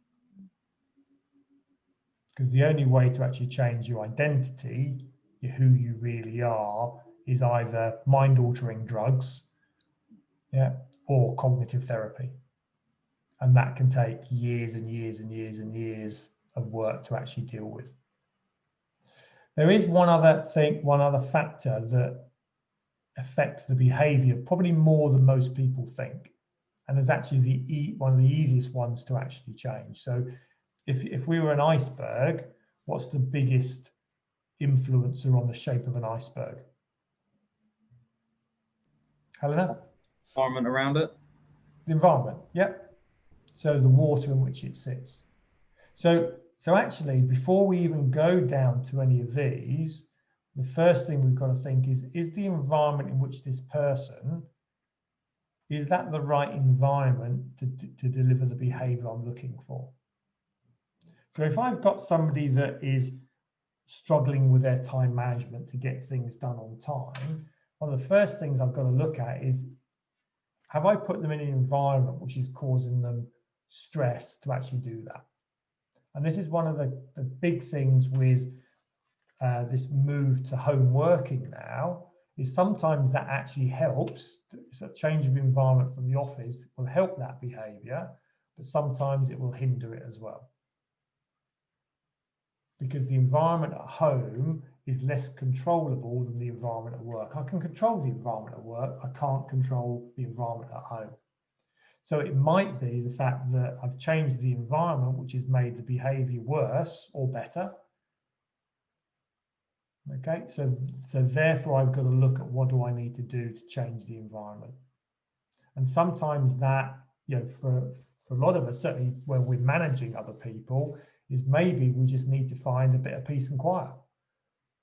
Speaker 1: Because the only way to actually change your identity, who you really are, is either mind-altering drugs, yeah, or cognitive therapy. And that can take years and years and years and years of work to actually deal with. There is one other thing, one other factor that affects the behavior probably more than most people think, and is actually one of the easiest ones to actually change. So if we were an iceberg, what's the biggest influencer on the shape of an iceberg? Helena?
Speaker 3: Environment around it.
Speaker 1: The environment, yep. So the water in which it sits. So actually, before we even go down to any of these, the first thing we've got to think is the environment in which this person, is that the right environment to deliver the behavior I'm looking for? So if I've got somebody that is struggling with their time management to get things done on time, one of the first things I've got to look at is, have I put them in an environment which is causing them stress to actually do that? And this is one of the big things with this move to home working now, is sometimes that actually helps. So a change of environment from the office will help that behavior, but sometimes it will hinder it as well. Because the environment at home is less controllable than the environment at work. I can control the environment at work, I can't control the environment at home. So it might be the fact that I've changed the environment, which has made the behavior worse or better. Okay, so therefore I've got to look at what do I need to do to change the environment. And sometimes that, you know, for a lot of us, certainly when we're managing other people, is maybe we just need to find a bit of peace and quiet.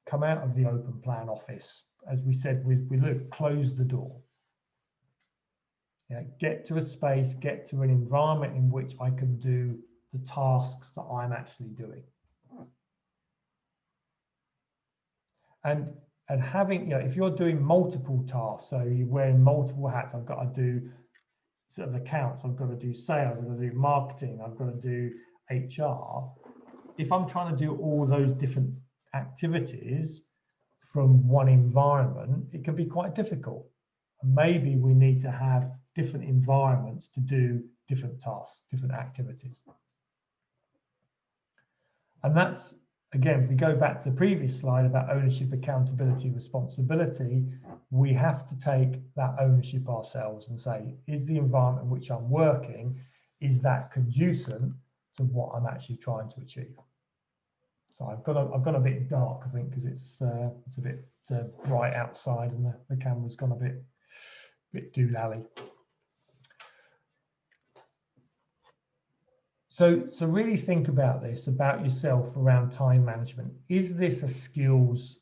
Speaker 1: Come out of the open plan office, as we said with Luke, close the door. Yeah, get to a space, get to an environment in which I can do the tasks that I'm actually doing. And having, you know, if you're doing multiple tasks, so you're wearing multiple hats, I've got to do sort of accounts, I've got to do sales, I've got to do marketing, I've got to do HR. If I'm trying to do all those different activities from one environment, it can be quite difficult. And maybe we need to have different environments to do different tasks, different activities. And that's, again, if we go back to the previous slide about ownership, accountability, responsibility, we have to take that ownership ourselves and say, is the environment in which I'm working, is that conducive to what I'm actually trying to achieve? So I've gone a bit dark, I think, because it's a bit bright outside and the camera's gone a bit doolally. So really think about this, about yourself around time management. Is this a skills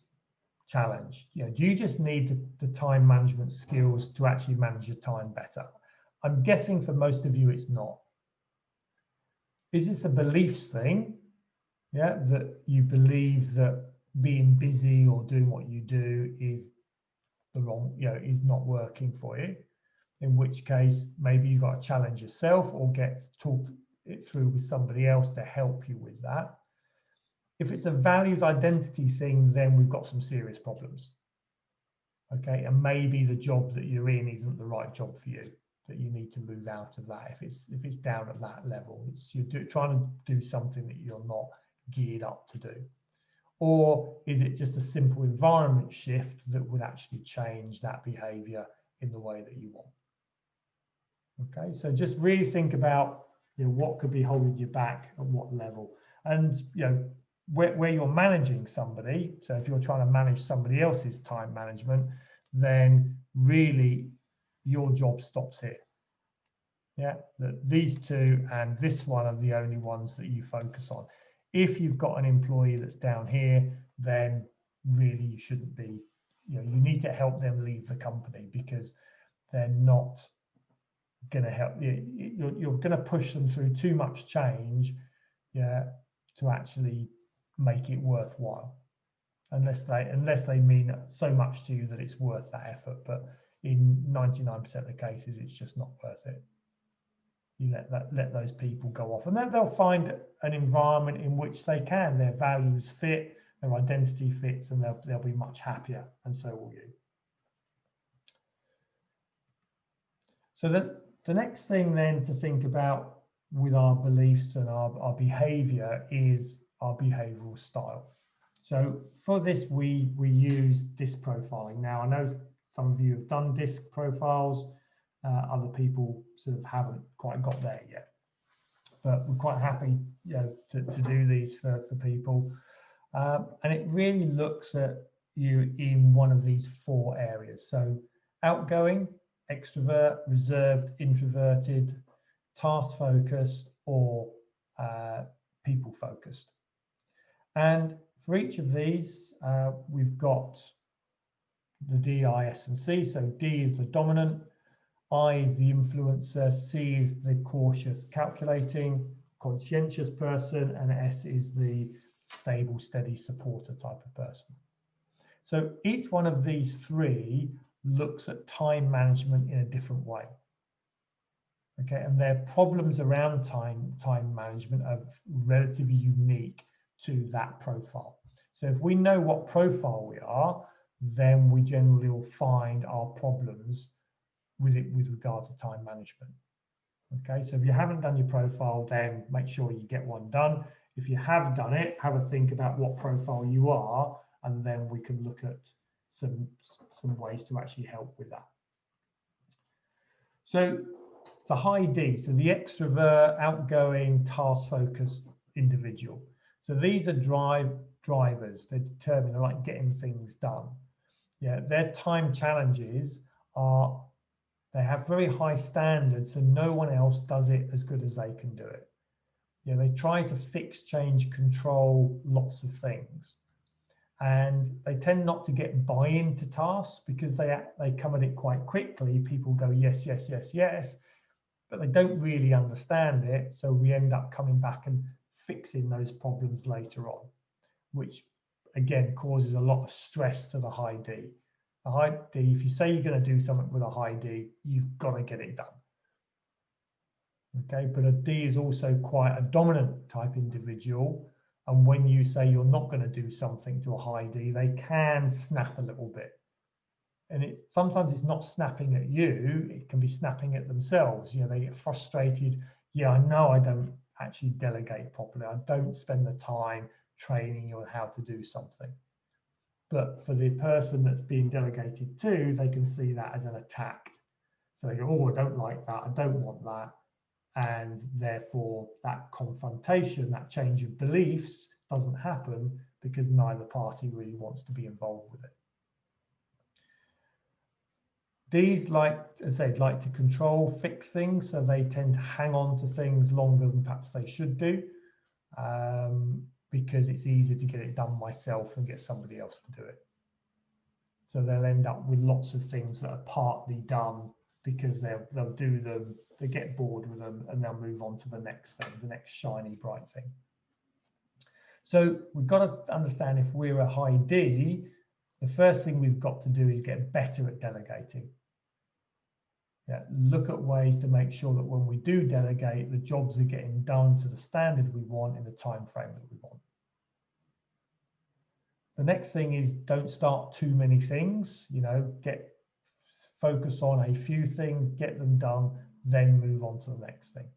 Speaker 1: challenge? You know, do you just need the time management skills to actually manage your time better? I'm guessing for most of you it's not. Is this a beliefs thing? Yeah, that you believe that being busy or doing what you do is the wrong, you know, is not working for you. In which case, maybe you've got to challenge yourself or talk it through with somebody else to help you with that. If it's a values identity thing, then we've got some serious problems. Okay, and maybe the job that you're in isn't the right job for you, that you need to move out of that. If it's down at that level, you're trying to do something that you're not geared up to do. Or is it just a simple environment shift that would actually change that behavior in the way that you want? Okay, so just really think about You know, what could be holding you back at what level? And you know, where you're managing somebody, so if you're trying to manage somebody else's time management, then really your job stops here. Yeah, that these two and this one are the only ones that you focus on. If you've got an employee that's down here, then really you shouldn't be, you know, you need to help them leave the company, because they're not going to help you. You're going to push them through too much change, yeah, to actually make it worthwhile, unless they mean so much to you that it's worth that effort. But in 99% of the cases, it's just not worth it. You let those people go off, and then they'll find an environment in which they can, their values fit, their identity fits, and they'll be much happier, and so will you. So the next thing then to think about with our beliefs and our behavior is our behavioral style. So for this, we use DISC profiling. Now, I know some of you have done DISC profiles. Other people sort of haven't quite got there yet, but we're quite happy, you know, to do these for people. And it really looks at you in one of these 4 areas. So outgoing, extrovert, reserved, introverted, task focused, or people focused. And for each of these, we've got the D, I, S, and C. So D is the dominant, I is the influencer, C is the cautious, calculating, conscientious person, and S is the stable, steady supporter type of person. So each one of these 3 looks at time management in a different way. Okay, and their problems around time management are relatively unique to that profile. So if we know what profile we are, then we generally will find our problems with regard to time management. Okay, so if you haven't done your profile, then make sure you get one done. If you have done it, have a think about what profile you are, and then we can look at some ways to actually help with that. So the high D, so the extrovert, outgoing, task-focused individual. So these are drivers. They're determined, they like getting things done. Yeah, their time challenges are, they have very high standards, so no one else does it as good as they can do it. Yeah, they try to fix, change, control lots of things, and they tend not to get buy-in to tasks because they come at it quite quickly. People go yes, yes, yes, yes, but they don't really understand it. So we end up coming back and fixing those problems later on, which again causes a lot of stress to the high D. The high D, if you say you're going to do something with a high D, you've got to get it done. Okay, but a D is also quite a dominant type individual. And when you say you're not going to do something to a high D, they can snap a little bit. And sometimes it's not snapping at you, it can be snapping at themselves. You know, they get frustrated. Yeah, I know I don't actually delegate properly. I don't spend the time training you on how to do something. But for the person that's being delegated to, they can see that as an attack. So they go, oh, I don't like that. I don't want that. And therefore, that confrontation, that change of beliefs doesn't happen because neither party really wants to be involved with it. These, like I said, like to control, fix things. So they tend to hang on to things longer than perhaps they should do. Because it's easier to get it done myself and get somebody else to do it. So they'll end up with lots of things that are partly done because they'll do them, they get bored with them, and they'll move on to the next thing, the next shiny, bright thing. So we've got to understand, if we're a high D, the first thing we've got to do is get better at delegating. Yeah, look at ways to make sure that when we do delegate, the jobs are getting done to the standard we want in the time frame that we want. The next thing is, don't start too many things. You know, focus on a few things, get them done, then move on to the next thing.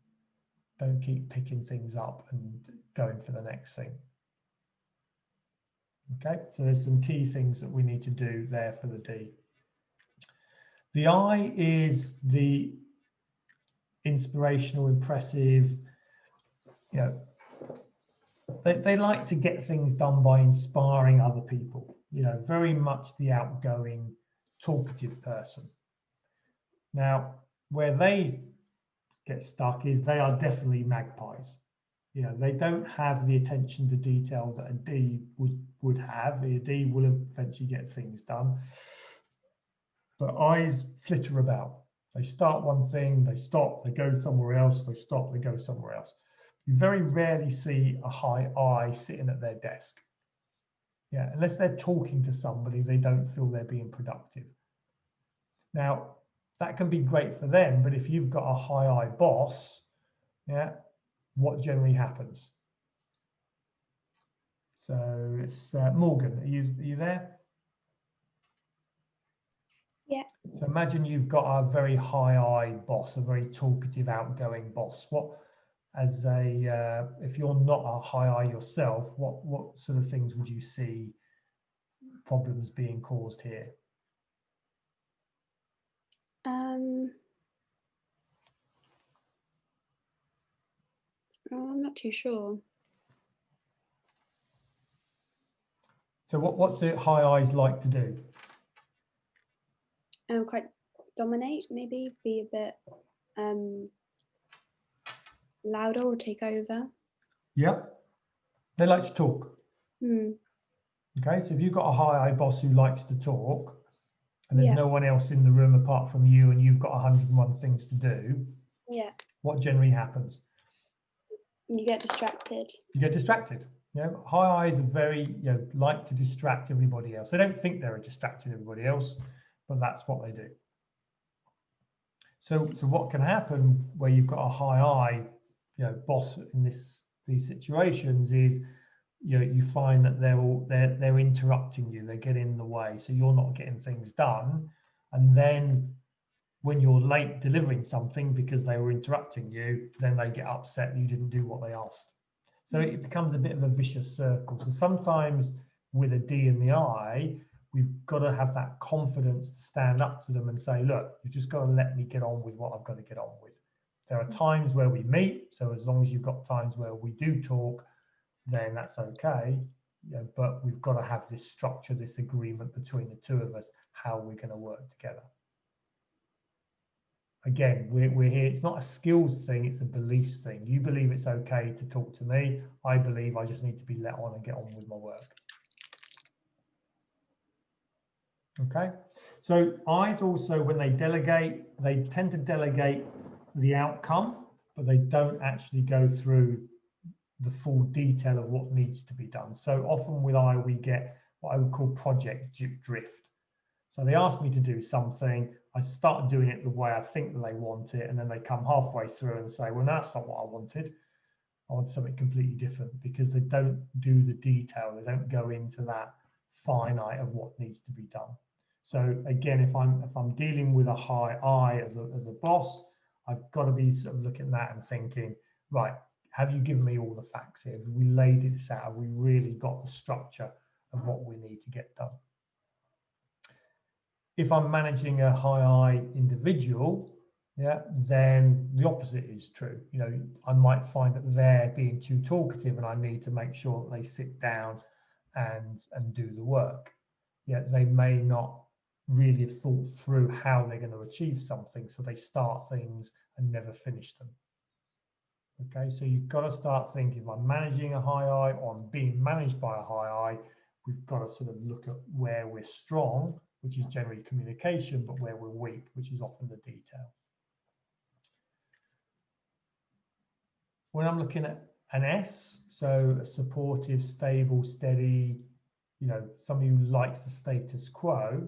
Speaker 1: Don't keep picking things up and going for the next thing. Okay, so there's some key things that we need to do there for the D. The I is the inspirational, impressive, you know, they like to get things done by inspiring other people, you know, very much the outgoing, talkative person. Now, where they get stuck is they are definitely magpies. You know, they don't have the attention to detail that a D would have. A D will eventually get things done. But I's flitter about. They start one thing, they stop, they go somewhere else, they stop, they go somewhere else. You very rarely see a high I sitting at their desk. Yeah, unless they're talking to somebody, they don't feel they're being productive. Now, that can be great for them, but if you've got a high I boss, yeah, what generally happens? So it's Morgan, are you there?
Speaker 4: Yeah.
Speaker 1: So imagine you've got a very high I boss, a very talkative, outgoing boss. What, as a, if you're not a high I yourself, what sort of things would you see problems being caused here?
Speaker 4: I'm not too sure.
Speaker 1: So what do high I's like to do?
Speaker 4: Quite dominate, maybe be a bit louder or take over.
Speaker 1: Yeah, they like to talk. Okay, so if you've got a high I boss who likes to talk, and there's no one else in the room apart from you, and you've got 101 things to do, what generally happens?
Speaker 4: You get distracted.
Speaker 1: You get distracted. You know, high I's are very, you know, like to distract everybody else. They don't think they're distracting everybody else, but that's what they do. So what can happen where you've got a high I, you know, boss in these situations is, you know, you find that they're interrupting you, they're getting in the way, so you're not getting things done, and then when you're late delivering something because they were interrupting you, then they get upset that you didn't do what they asked. So it becomes a bit of a vicious circle. So sometimes with a D in the I, we've got to have that confidence to stand up to them and say, look, you've just got to let me get on with what I've got to get on with. There are times where we meet, so as long as you've got times where we do talk, then that's okay. You know, but we've got to have this structure, this agreement between the two of us, how we're going to work together. Again, we're here, it's not a skills thing, it's a beliefs thing. You believe it's okay to talk to me. I believe I just need to be let on and get on with my work. Okay, so I's also, when they delegate, they tend to delegate the outcome, but they don't actually go through the full detail of what needs to be done. So often with I, we get what I would call project drift. So they ask me to do something, I start doing it the way I think that they want it, and then they come halfway through and say, well, no, that's not what I wanted. I want something completely different, because they don't do the detail. They don't go into that finite of what needs to be done. So again, if I'm dealing with a high I as a boss, I've got to be sort of looking at that and thinking, right, have you given me all the facts here? Have we laid this out? Have we really got the structure of what we need to get done? If I'm managing a high I individual, yeah, then the opposite is true. You know, I might find that they're being too talkative, and I need to make sure that they sit down and do the work. Yet they may not really have thought through how they're going to achieve something, so they start things and never finish them. Okay, so you've got to start thinking, if I'm managing a high I or I'm being managed by a high I, we've got to sort of look at where we're strong, which is generally communication, but where we're weak, which is often the detail. When I'm looking at an S, so a supportive, stable, steady, you know, somebody who likes the status quo,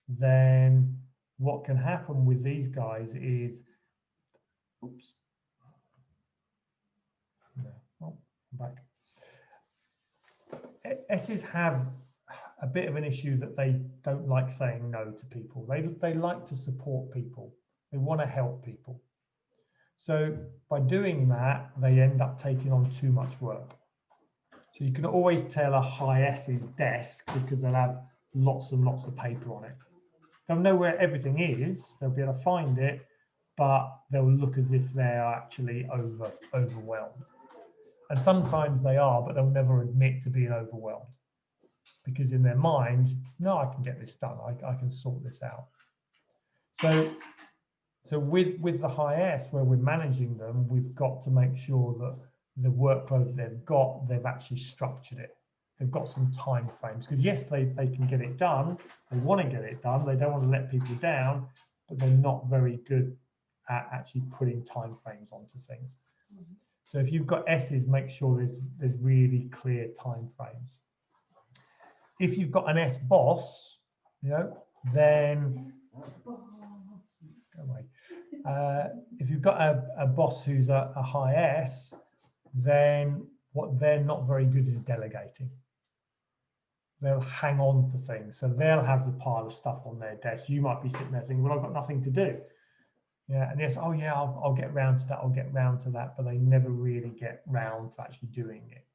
Speaker 1: then what can happen with these guys is, oops, no, oh, I'm back. S's have a bit of an issue that they don't like saying no to people. They like to support people. They want to help people. So by doing that, they end up taking on too much work. So you can always tell a high S's desk because they'll have lots and lots of paper on it. They'll know where everything is. They'll be able to find it, but they'll look as if they're actually overwhelmed. And sometimes they are, but they'll never admit to being overwhelmed, because in their mind, no, I can get this done. I can sort this out. So with the high S, where we're managing them, we've got to make sure that the workload they've actually structured it. They've got some time frames, because yes, they can get it done. They want to get it done. They don't want to let people down, but they're not very good at actually putting time frames onto things. So if you've got S's, make sure there's really clear time frames. If you've got an S boss, then go away. If you've got a boss who's a high S, then what they're not very good is delegating. They'll hang on to things. So they'll have the pile of stuff on their desk. You might be sitting there thinking, well, I've got nothing to do. Yeah, and yes, oh yeah, I'll get round to that, I'll get round to that, but they never really get round to actually doing it.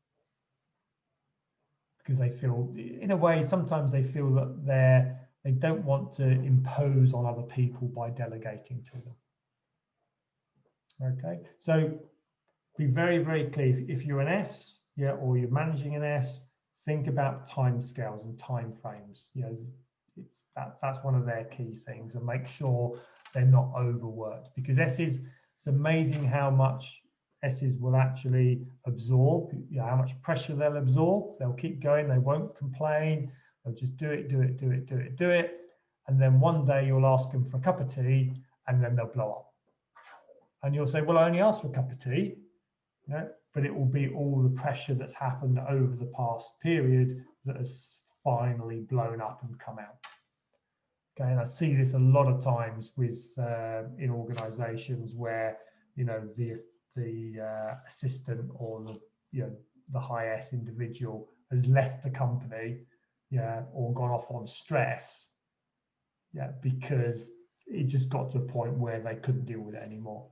Speaker 1: Because they feel, in a way, sometimes they feel that they don't want to impose on other people by delegating to them. Okay, so be very, very clear. If you're an S, yeah, or you're managing an S, think about timescales and time frames. That's one of their key things, and make sure they're not overworked, because S's, it's amazing how much S's will actually absorb, how much pressure they'll absorb. They'll keep going, they won't complain, they'll just do it. And then one day you'll ask them for a cup of tea and then they'll blow up. And you'll say, well, I only asked for a cup of tea, but it will be all the pressure that's happened over the past period that has finally blown up and come out. Okay, and I see this a lot of times with in organisations where the assistant or the high S individual has left the company, or gone off on stress, because it just got to a point where they couldn't deal with it anymore.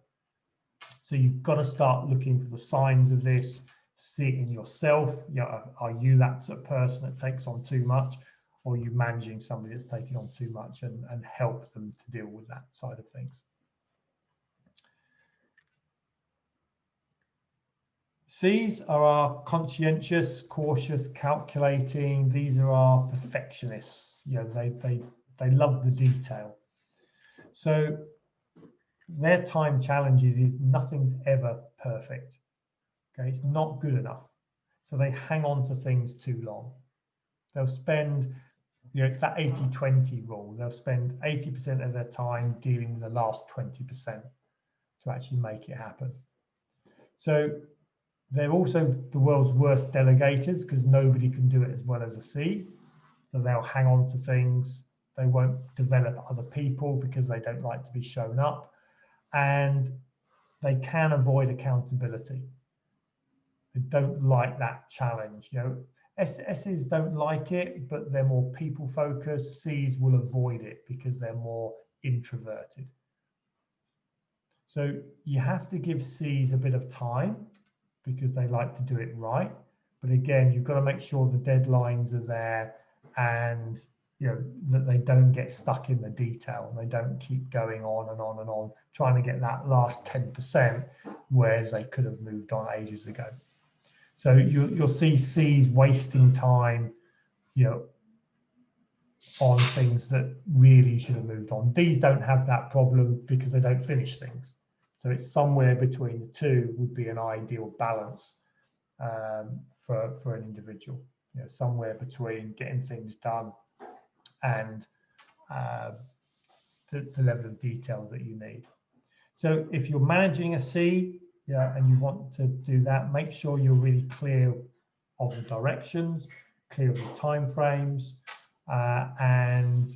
Speaker 1: So you've got to start looking for the signs of this. See it in yourself. Are you that sort of person that takes on too much? Or are you managing somebody that's taking on too much, and help them to deal with that side of things? C's are our conscientious, cautious, calculating. These are our perfectionists. They love the detail. So their time challenges is nothing's ever perfect. Okay, it's not good enough. So they hang on to things too long. They'll spend, it's that 80-20 rule. They'll spend 80% of their time dealing with the last 20% to actually make it happen. So they're also the world's worst delegators, because nobody can do it as well as a C. So they'll hang on to things. They won't develop other people because they don't like to be shown up. And they can avoid accountability. They don't like that challenge. S's don't like it, but they're more people focused. C's will avoid it because they're more introverted. So you have to give C's a bit of time, because they like to do it right. But again, you've got to make sure the deadlines are there, and that they don't get stuck in the detail. They don't keep going on and on and on, trying to get that last 10%, whereas they could have moved on ages ago. So you'll see C's wasting time, on things that really should have moved on. D's don't have that problem because they don't finish things. So it's somewhere between the two would be an ideal balance for an individual. Somewhere between getting things done and the level of detail that you need. So if you're managing a C, and you want to do that, make sure you're really clear of the directions, clear of the time frames, and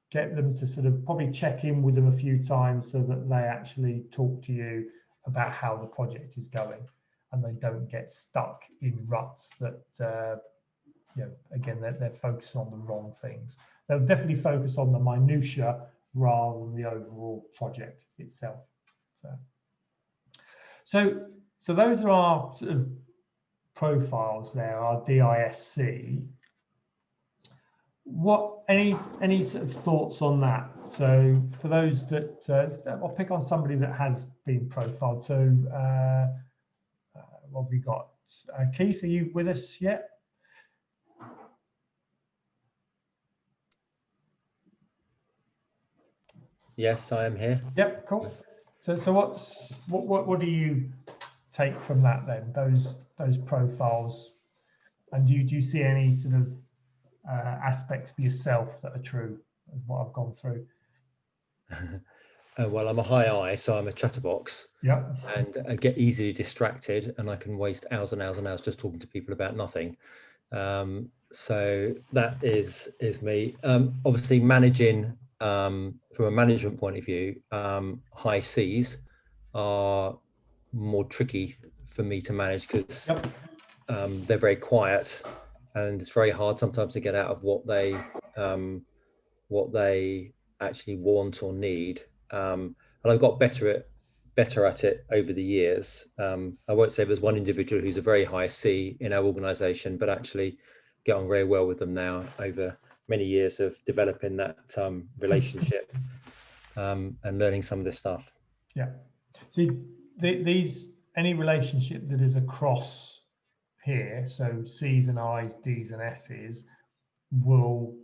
Speaker 1: get them to sort of probably check in with them a few times so that they actually talk to you about how the project is going, and they don't get stuck in ruts that again, they're focused on the wrong things. They'll definitely focus on the minutiae rather than the overall project itself. So those are our sort of profiles there, our DISC. Any sort of thoughts on that? So for those that I'll pick on somebody that has been profiled. So what have we got? Keith, are you with us yet?
Speaker 10: Yes, I am here.
Speaker 1: Yep, cool. So what do you take from that then? Those profiles, and do you see any sort of aspects for yourself that are true of what I've gone through?
Speaker 10: Well, I'm a high I, so I'm a chatterbox.
Speaker 1: Yeah.
Speaker 10: And I get easily distracted, and I can waste hours and hours and hours just talking to people about nothing. So that is me. Obviously, managing from a management point of view, high Cs are more tricky for me to manage because they're very quiet, and it's very hard sometimes to get out of what they actually want or need. And I've got better at it over the years. I won't say there's one individual who's a very high C in our organisation, but actually get on very well with them now over many years of developing that relationship and learning some of this stuff.
Speaker 1: Yeah. See, these any relationship that is across here, so C's and I's, D's and S's, will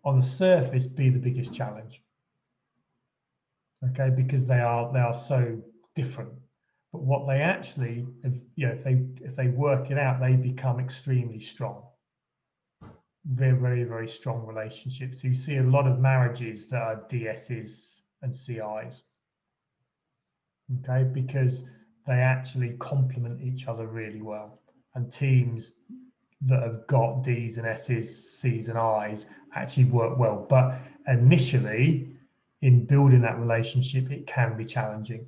Speaker 1: on the surface be the biggest challenge. Okay, because they are so different. But what they actually, if they work it out, they become extremely strong. Very, very, very strong relationships. You see a lot of marriages that are DS's and CI's. Okay, because they actually complement each other really well. And teams that have got D's and S's, C's and I's actually work well. But initially, in building that relationship, it can be challenging.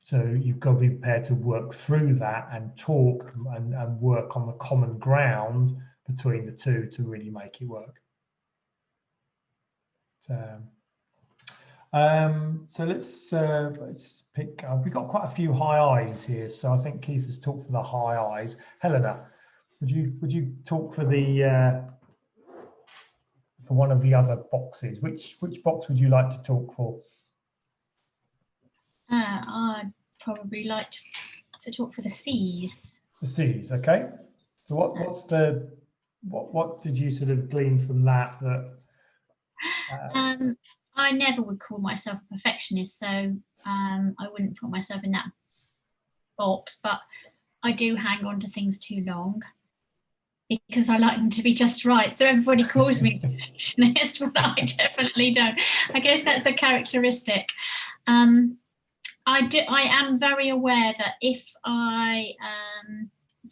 Speaker 1: So you've got to be prepared to work through that and talk and work on the common ground between the two to really make it work. So let's pick up. We've got quite a few high I's here. So I think Keith has talked for the high I's. Helena, would you talk for the for one of the other boxes? Which box would you like to talk for?
Speaker 2: I'd probably like to talk for the C's.
Speaker 1: The C's, okay. So what did you sort of glean from that?
Speaker 2: I never would call myself a perfectionist, so I wouldn't put myself in that box, but I do hang on to things too long because I like them to be just right. So everybody calls me a perfectionist, but I definitely don't. I guess that's a characteristic. I am very aware that if I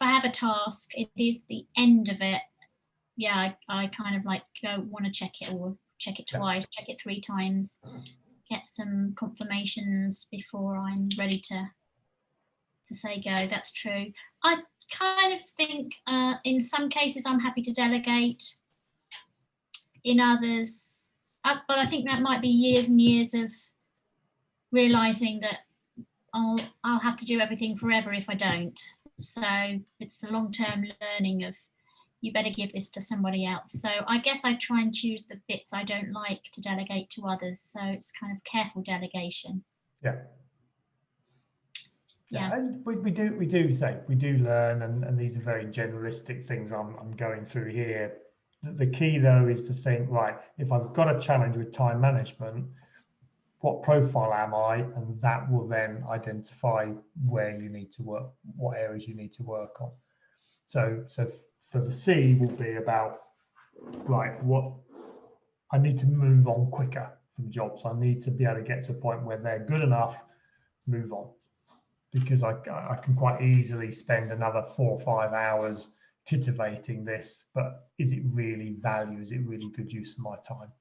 Speaker 2: have a task, it is the end of it. Yeah, I kind of like want to check it or check it twice, check it 3 times, get some confirmations before I'm ready to say go. That's true. I kind of think in some cases I'm happy to delegate. In others, but I think that might be years and years of realizing that I'll have to do everything forever if I don't. So it's a long-term learning of you better give this to somebody else. So I guess I try and choose the bits I don't like to delegate to others. So it's kind of careful delegation.
Speaker 1: Yeah. And we do learn, and these are very generalistic things I'm going through here. The key though is to think, right, if I've got a challenge with time management, what profile am I? And that will then identify where you need to work, what areas you need to work on. So for the C will be about, right, what I need to move on quicker from jobs. I need to be able to get to a point where they're good enough, move on. Because I can quite easily spend another 4 or 5 hours titivating this, but is it really value? Is it really good use of my time?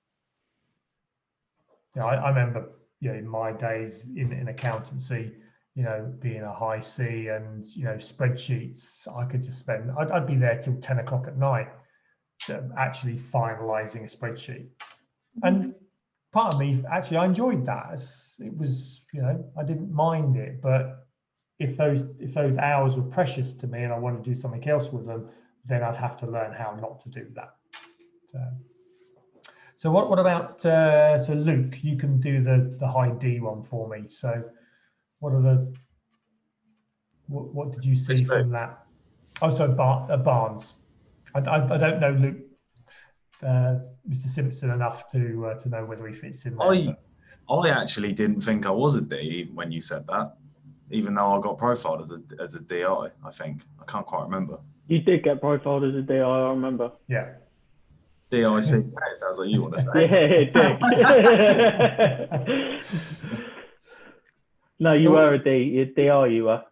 Speaker 1: Yeah, I remember, in my days in accountancy, being a high C and, spreadsheets, I could just spend, I'd be there till 10 o'clock at night, actually finalizing a spreadsheet. And part of me, actually, I enjoyed that. It was, I didn't mind it, but if those hours were precious to me and I want to do something else with them, then I'd have to learn how not to do that. So what about so Luke? You can do the high D one for me. So what are the What did you see from that? Oh, sorry, Barnes. I don't know Luke, Mr. Simpson enough to know whether he fits in there.
Speaker 3: I actually didn't think I was a D when you said that, even though I got profiled as a DI. I think I can't quite remember.
Speaker 8: You did get profiled as a DI, I remember.
Speaker 1: Yeah.
Speaker 3: DIC. It sounds like you want to say.
Speaker 8: Yeah, Dick. No, you were a D. You're DI. You were.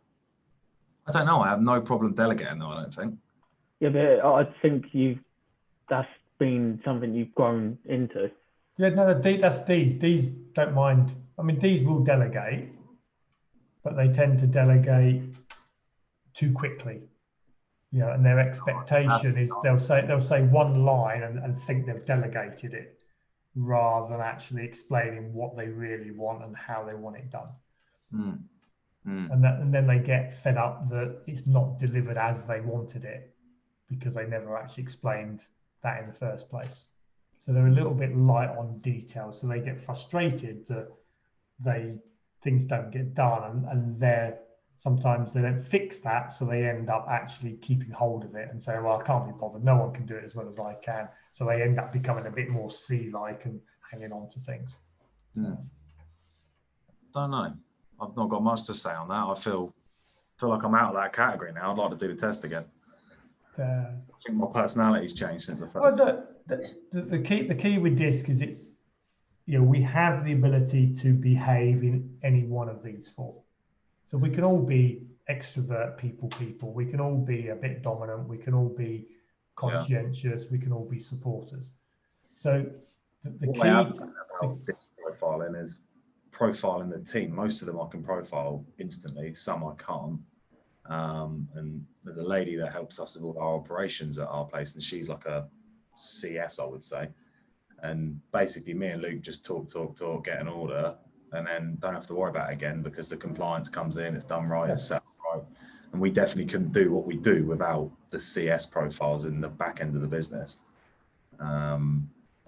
Speaker 3: I don't know. I have no problem delegating though, I don't think.
Speaker 8: Yeah, but I think that's been something you've grown into.
Speaker 1: Yeah, no, that's Ds. Ds don't mind. I mean, Ds will delegate, but they tend to delegate too quickly. You know, and their expectation is they'll say one line and think they've delegated it, rather than actually explaining what they really want and how they want it done. And then they get fed up that it's not delivered as they wanted it, because they never actually explained that in the first place. So they're a little bit light on detail, so they get frustrated that things don't get done, and sometimes they don't fix that, so they end up actually keeping hold of it and say, well, I can't be bothered, no one can do it as well as I can. So they end up becoming a bit more C-like and hanging on to things.
Speaker 3: Don't know. I've not got much to say on that. I feel like I'm out of that category now. I'd like to do the test again. I think my personality's changed since I felt.
Speaker 1: Well, the key with DISC is it's, you know, we have the ability to behave in any one of these four. So we can all be extrovert people. We can all be a bit dominant. We can all be conscientious. We can all be supporters. So the key about
Speaker 3: this profiling is profiling the team. Most of them I can profile instantly. Some I can't. And there's a lady that helps us with all our operations at our place, and she's like a CS, I would say. And basically me and Luke just talk, get an order, and then don't have to worry about it again, because the compliance comes in, it's done right, it's set up right. And we definitely couldn't do what we do without the CS profiles in the back end of the business,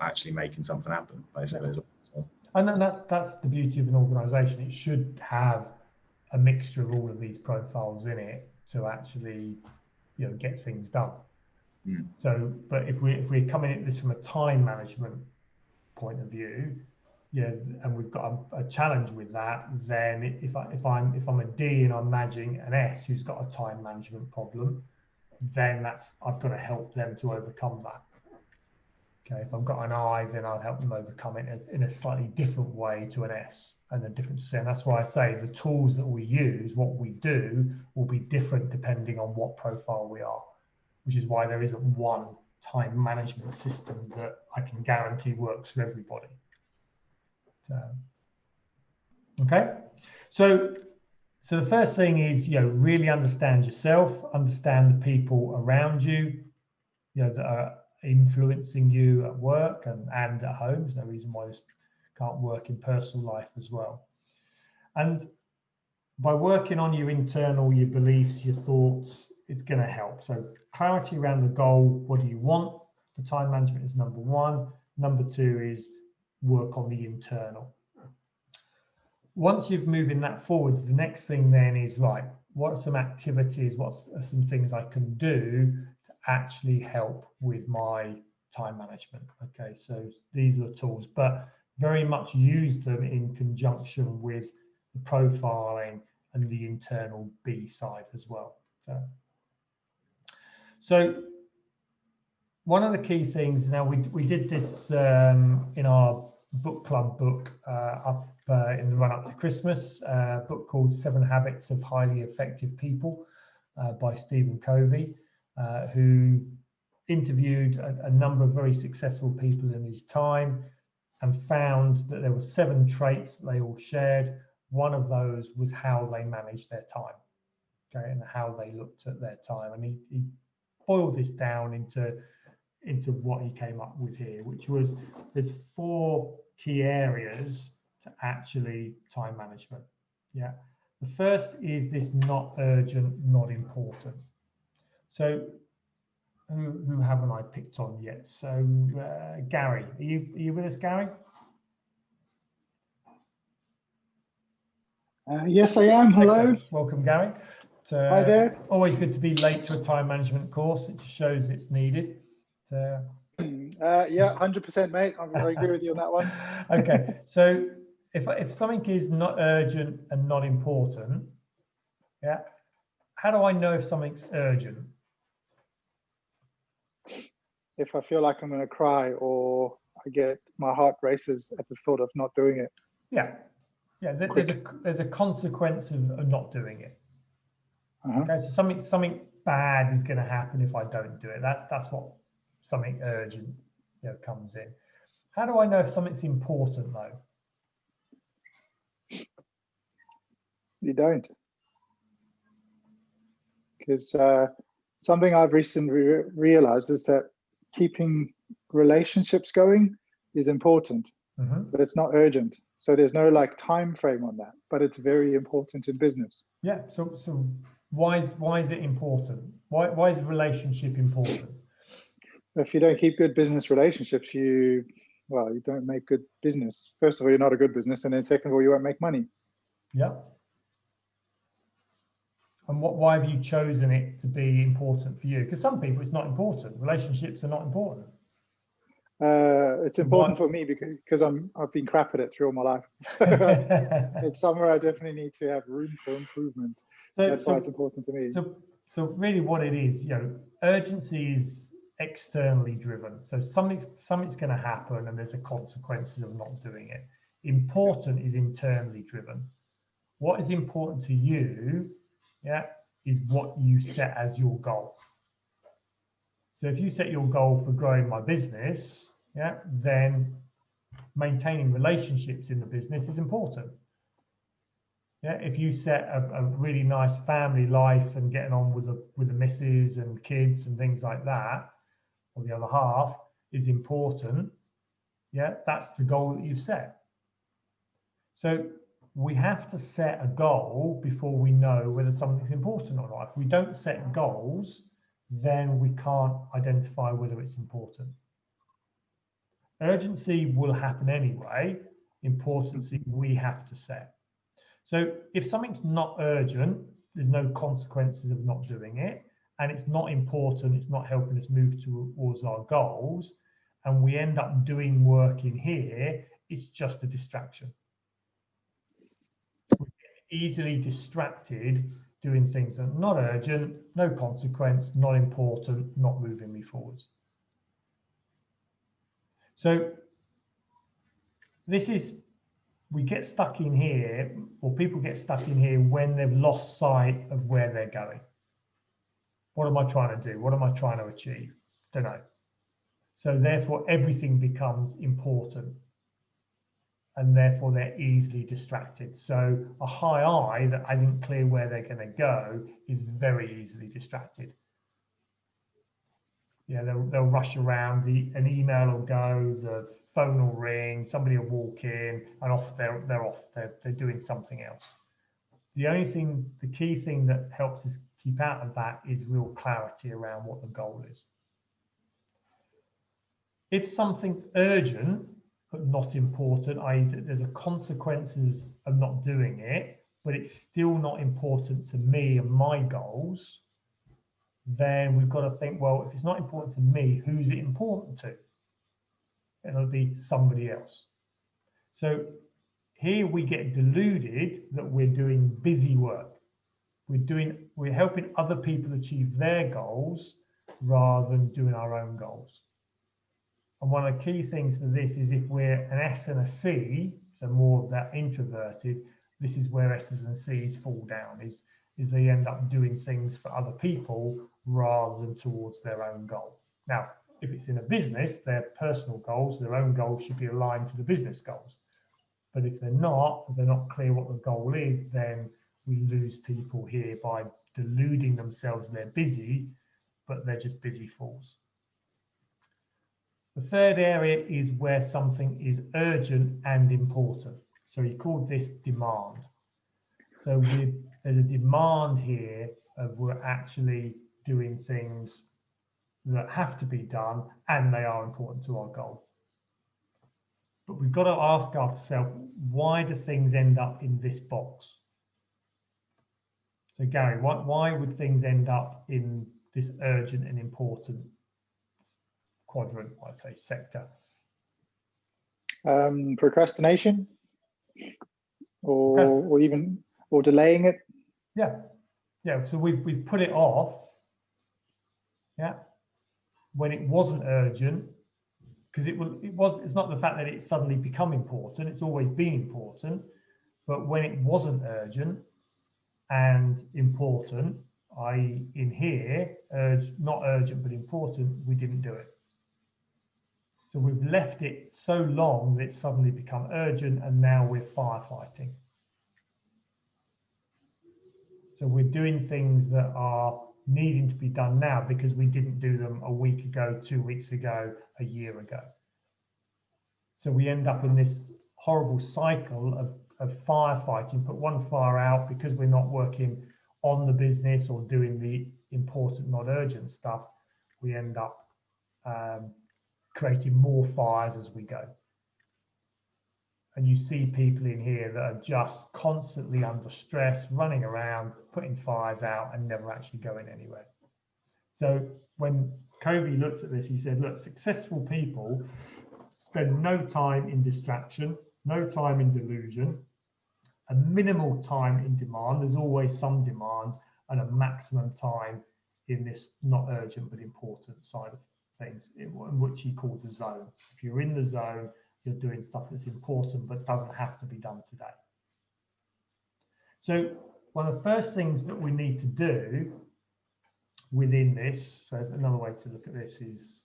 Speaker 3: actually making something happen, basically.
Speaker 1: Yeah. So. And then that's the beauty of an organisation. It should have a mixture of all of these profiles in it to actually, you know, get things done. So, but if we're coming at this from a time management point of view, yeah, and we've got a challenge with that, then if I'm a D and I'm managing an S who's got a time management problem, then I've got to help them to overcome that. Okay, if I've got an I, then I'll help them overcome it in a slightly different way to an S and a different to say. And that's why I say the tools that we use, what we do, will be different depending on what profile we are, which is why there isn't one time management system that I can guarantee works for everybody. Okay, so the first thing is, you know, really understand yourself, understand the people around you, you know, that are influencing you at work and at home. There's no reason why this can't work in personal life as well. And by working on your beliefs, your thoughts, it's going to help. So clarity around the goal. What do you want? The time management is number one. Number two is work on the internal. Once you've moving that forward, the next thing then is, right, what are some activities, what are some things I can do to actually help with my time management? Okay, so these are the tools, but very much use them in conjunction with the profiling and the internal B side as well. So one of the key things, now we did this in our book club book up in the run up to Christmas, a book called 7 Habits of Highly Effective People by Stephen Covey, who interviewed a number of very successful people in his time and found that there were 7 traits that they all shared. One of those was how they managed their time, okay, and how they looked at their time. And he boiled this down into what he came up with here, which was there's 4 key areas to actually time management. Yeah, the first is this not urgent, not important. So who haven't I picked on yet? So Gary, are you with us, Gary?
Speaker 11: Yes, I am. Hello.
Speaker 1: Excellent. Welcome, Gary.
Speaker 11: Hi there.
Speaker 1: Always good to be late to a time management course. It just shows it's needed.
Speaker 11: Yeah, 100%, mate. I agree with you on that one.
Speaker 1: Okay, so if something is not urgent and not important, yeah, how do I know if something's urgent?
Speaker 11: If I feel like I'm going to cry, or my heart races at the thought of not doing it.
Speaker 1: Yeah, yeah. There's a consequence of not doing it. Okay, so something bad is going to happen if I don't do it. That's what something urgent, comes in. How do I know if something's important though?
Speaker 11: You don't, because something I've recently realized is that keeping relationships going is important, but it's not urgent. So there's no like time frame on that, but it's very important in business.
Speaker 1: Yeah. So why is it important? Why is relationship important?
Speaker 11: If you don't keep good business relationships, you don't make good business. First of all, you're not a good business, and then second of all, you won't make money.
Speaker 1: Yeah. And why have you chosen it to be important for you? Because some people it's not important. Relationships are not important.
Speaker 11: It's important for me because I've been crap at it through all my life. It's somewhere I definitely need to have room for improvement. That's why it's important to me.
Speaker 1: So really, what it is, urgency is externally driven. So something's going to happen, and there's a consequences of not doing it. Important is internally driven. What is important to you, is what you set as your goal. So if you set your goal for growing my business, then maintaining relationships in the business is important. Yeah, if you set a really nice family life and getting on with the missus and kids and things like that, or the other half is important, that's the goal that you've set. So we have to set a goal before we know whether something's important or not. If we don't set goals, then we can't identify whether it's important. Urgency will happen anyway. Importancy we have to set. So if something's not urgent, there's no consequences of not doing it, and it's not important, it's not helping us move towards our goals, and we end up doing work in here, it's just a distraction. We get easily distracted doing things that are not urgent, no consequence, not important, not moving me forwards. So we get stuck in here, or people get stuck in here when they've lost sight of where they're going. What am I trying to do? What am I trying to achieve? Don't know. So therefore, everything becomes important, and therefore they're easily distracted. So a high I that isn't clear where they're going to go is very easily distracted. They'll rush around. An email will go, the phone will ring, somebody will walk in, and off they're off. They're doing something else. The key thing that helps us keep out of that is real clarity around what the goal is. If something's urgent but not important, i.e. there's a consequences of not doing it, but it's still not important to me and my goals, then we've got to think, well, if it's not important to me, who's it important to? It'll be somebody else. So here we get deluded that we're doing busy work. We're helping other people achieve their goals rather than doing our own goals. And one of the key things for this is if we're an S and a C, so more of that introverted, this is where S's and C's fall down, is they end up doing things for other people rather than towards their own goal. Now, if it's in a business, their personal goals, their own goals should be aligned to the business goals. But if they're not clear what the goal is, then we lose people here by deluding themselves they're busy, but they're just busy fools. The third area is where something is urgent and important. So he called this demand. So there's a demand here of we're actually doing things that have to be done and they are important to our goal. But we've got to ask ourselves, why do things end up in this box? So Gary, why would things end up in this urgent and important quadrant, I'd say, sector?
Speaker 11: Procrastination, or even delaying it.
Speaker 1: Yeah. So we've put it off. Yeah. When it wasn't urgent, because it's not the fact that it's suddenly become important. It's always been important, but when it wasn't urgent and important, i.e. in here, not urgent but important, we didn't do it. So we've left it so long that it's suddenly become urgent, and now we're firefighting. So we're doing things that are needing to be done now because we didn't do them a week ago, 2 weeks ago, a year ago. So we end up in this horrible cycle of firefighting, put one fire out because we're not working on the business or doing the important, not urgent stuff. We end up creating more fires as we go. And you see people in here that are just constantly under stress, running around, putting fires out and never actually going anywhere. So when Covey looked at this, he said, look, successful people spend no time in distraction, no time in delusion, a minimal time in demand. There's always some demand, and a maximum time in this not urgent but important side of things, in which he called the zone. If you're in the zone, you're doing stuff that's important but doesn't have to be done today. So one of the first things that we need to do within this, so another way to look at this is,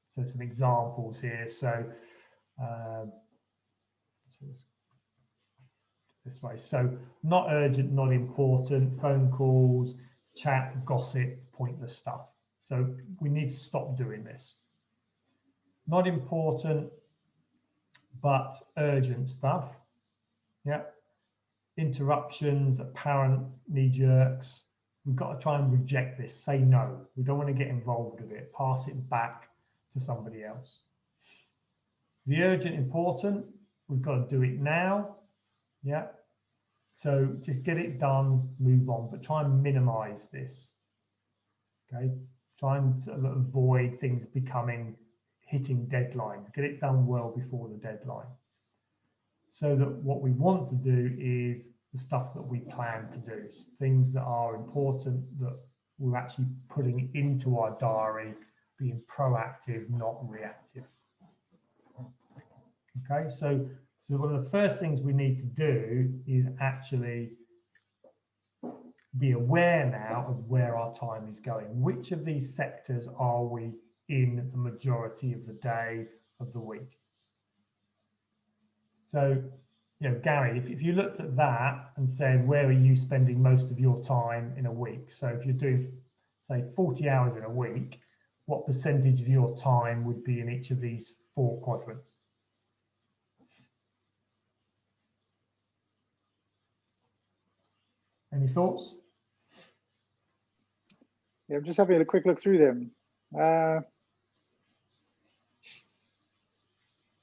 Speaker 1: so some examples here. So this way. So not urgent, not important, phone calls, chat, gossip, pointless stuff. So we need to stop doing this. Not important, but urgent stuff. Yeah. Interruptions, apparent knee jerks. We've got to try and reject this. Say no. We don't want to get involved with it. Pass it back to somebody else. The urgent, important, we've got to do it now. Yeah. So just get it done, move on, but try and minimize this. Okay. Try and avoid things hitting deadlines. Get it done well before the deadline. So that what we want to do is the stuff that we plan to do, things that are important that we're actually putting into our diary, being proactive, not reactive. Okay, so one of the first things we need to do is actually be aware now of where our time is going. Which of these sectors are we in the majority of the day, of the week? So, Gary, if you looked at that and said, where are you spending most of your time in a week? So if you're doing, say, 40 hours in a week, what percentage of your time would be in each of these 4 quadrants? Any thoughts?
Speaker 11: Yeah, I'm just having a quick look through them.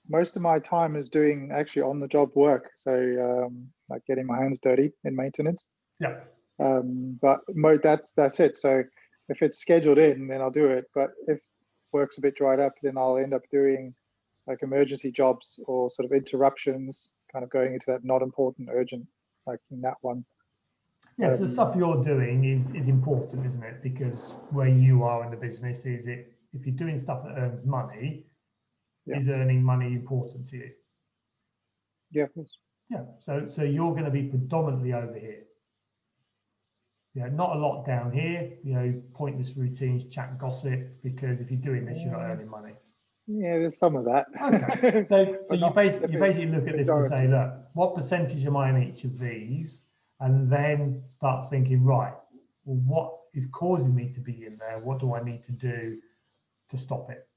Speaker 11: Most of my time is doing actually on-the-job work, so like getting my hands dirty in maintenance.
Speaker 1: Yeah.
Speaker 11: But that's it. So if it's scheduled in, then I'll do it. But if work's a bit dried up, then I'll end up doing like emergency jobs or sort of interruptions, kind of going into that not important, urgent, like in that one.
Speaker 1: Yes, the stuff you're doing is important, isn't it? Because where you are in the business is if you're doing stuff that earns money, is earning money important to you?
Speaker 11: Yeah, of course.
Speaker 1: Yeah, so you're going to be predominantly over here. Yeah, not a lot down here, pointless routines, chat, gossip, because if you're doing this, you're not earning money.
Speaker 11: Yeah, there's some of that.
Speaker 1: Okay, so you basically look at this and say, look, what percentage am I in each of these? And then start thinking, right, well, what is causing me to be in there? What do I need to do to stop it?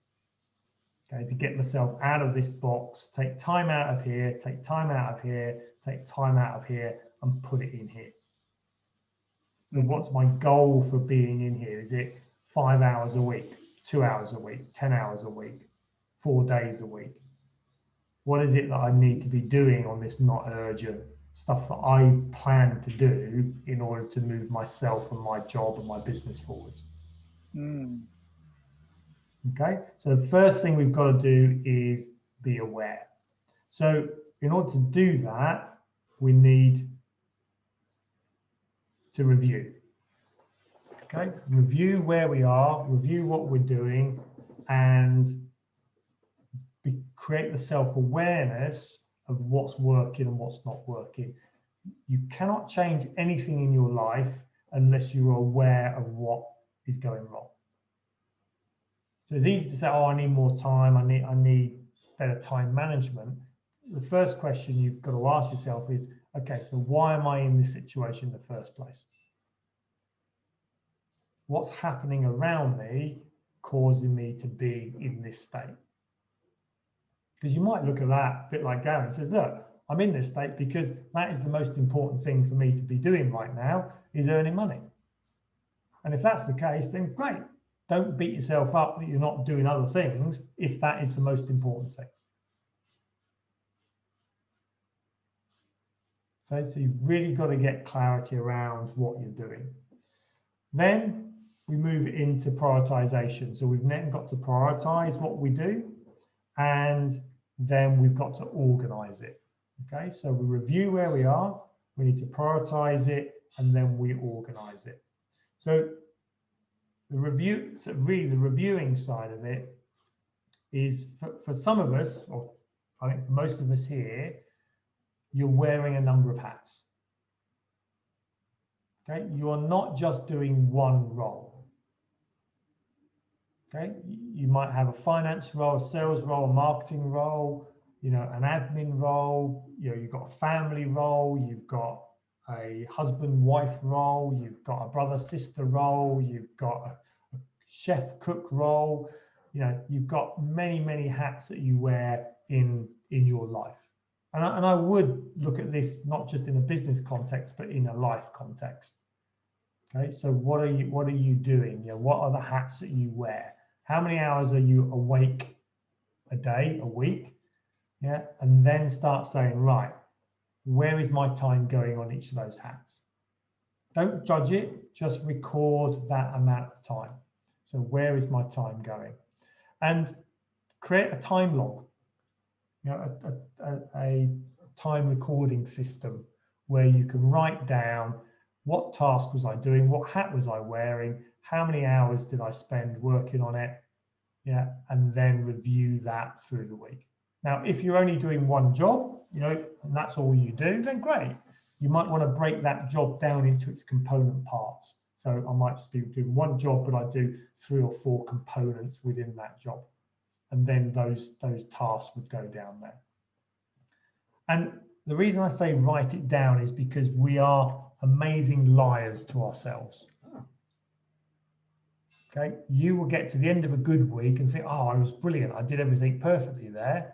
Speaker 1: Okay, to get myself out of this box, take time out of here, take time out of here, take time out of here, and put it in here. So what's my goal for being in here? Is it 5 hours a week, 2 hours a week, 10 hours a week, 4 days a week? What is it that I need to be doing on this not urgent stuff that I plan to do in order to move myself and my job and my business forwards. Okay, so the first thing we've got to do is be aware. So in order to do that, we need to review. Okay, review where we are, review what we're doing, and create the self-awareness of what's working and what's not working. You cannot change anything in your life unless you're aware of what is going wrong. So it's easy to say, oh, I need more time, I need better time management. The first question you've got to ask yourself is, okay, so why am I in this situation in the first place? What's happening around me causing me to be in this state? Because you might look at that a bit like Gary and says, look, I'm in this state because that is the most important thing for me to be doing right now, is earning money. And if that's the case, then great. Don't beat yourself up that you're not doing other things if that is the most important thing. So you've really got to get clarity around what you're doing. Then we move into prioritization. So we've then got to prioritize what we do, and then we've got to organize it. Okay, so we review where we are, we need to prioritize it, and then we organize it. So the review, so really the reviewing side of it is for some of us, or I think for most of us here, you're wearing a number of hats. Okay, you are not just doing one role. Okay, you might have a finance role, a sales role, a marketing role, you know, an admin role, you know, you've got a family role, you've got a husband-wife role, you've got a brother-sister role, you've got a chef-cook role, you know, you've got many, many hats that you wear in your life. And I would look at this not just in a business context, but in a life context. Okay, so what are you doing? You know, what are the hats that you wear? How many hours are you awake a day, a week? Yeah, and then start saying, right, where is my time going on each of those hats? Don't judge it, just record that amount of time. So where is my time going? And create a time log, you know, a time recording system where you can write down what task was I doing, what hat was I wearing, how many hours did I spend working on it, yeah, and then review that through the week. Now, if you're only doing one job, you know, and that's all you do, then great. You might want to break that job down into its component parts. So I might just be doing one job, but I do 3 or 4 components within that job. And then those tasks would go down there. And the reason I say write it down is because we are amazing liars to ourselves. Okay, you will get to the end of a good week and think, oh, I was brilliant, I did everything perfectly there.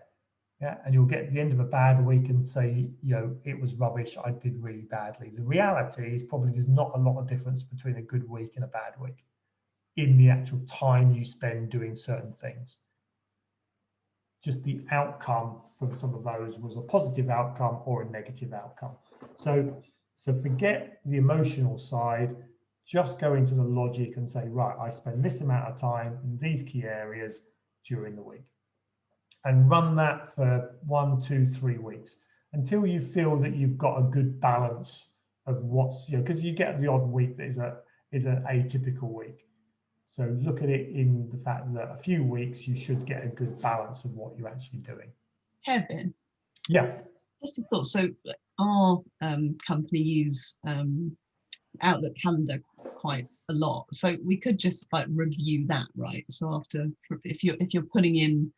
Speaker 1: Yeah, and you'll get to the end of a bad week and say, you know, it was rubbish, I did really badly. The reality is probably there's not a lot of difference between a good week and a bad week in the actual time you spend doing certain things. Just the outcome from some of those was a positive outcome or a negative outcome. So forget the emotional side, just go into the logic and say, right, I spend this amount of time in these key areas during the week. And run that for 1, 2, 3 weeks until you feel that you've got a good balance of what's, you know, because you get the odd week that is an atypical week. So look at it in the fact that a few weeks you should get a good balance of what you're actually doing.
Speaker 5: Kevin.
Speaker 1: Yeah.
Speaker 5: Just a thought. So our company use Outlook calendar quite a lot. So we could just like review that, right? So after, if you're putting in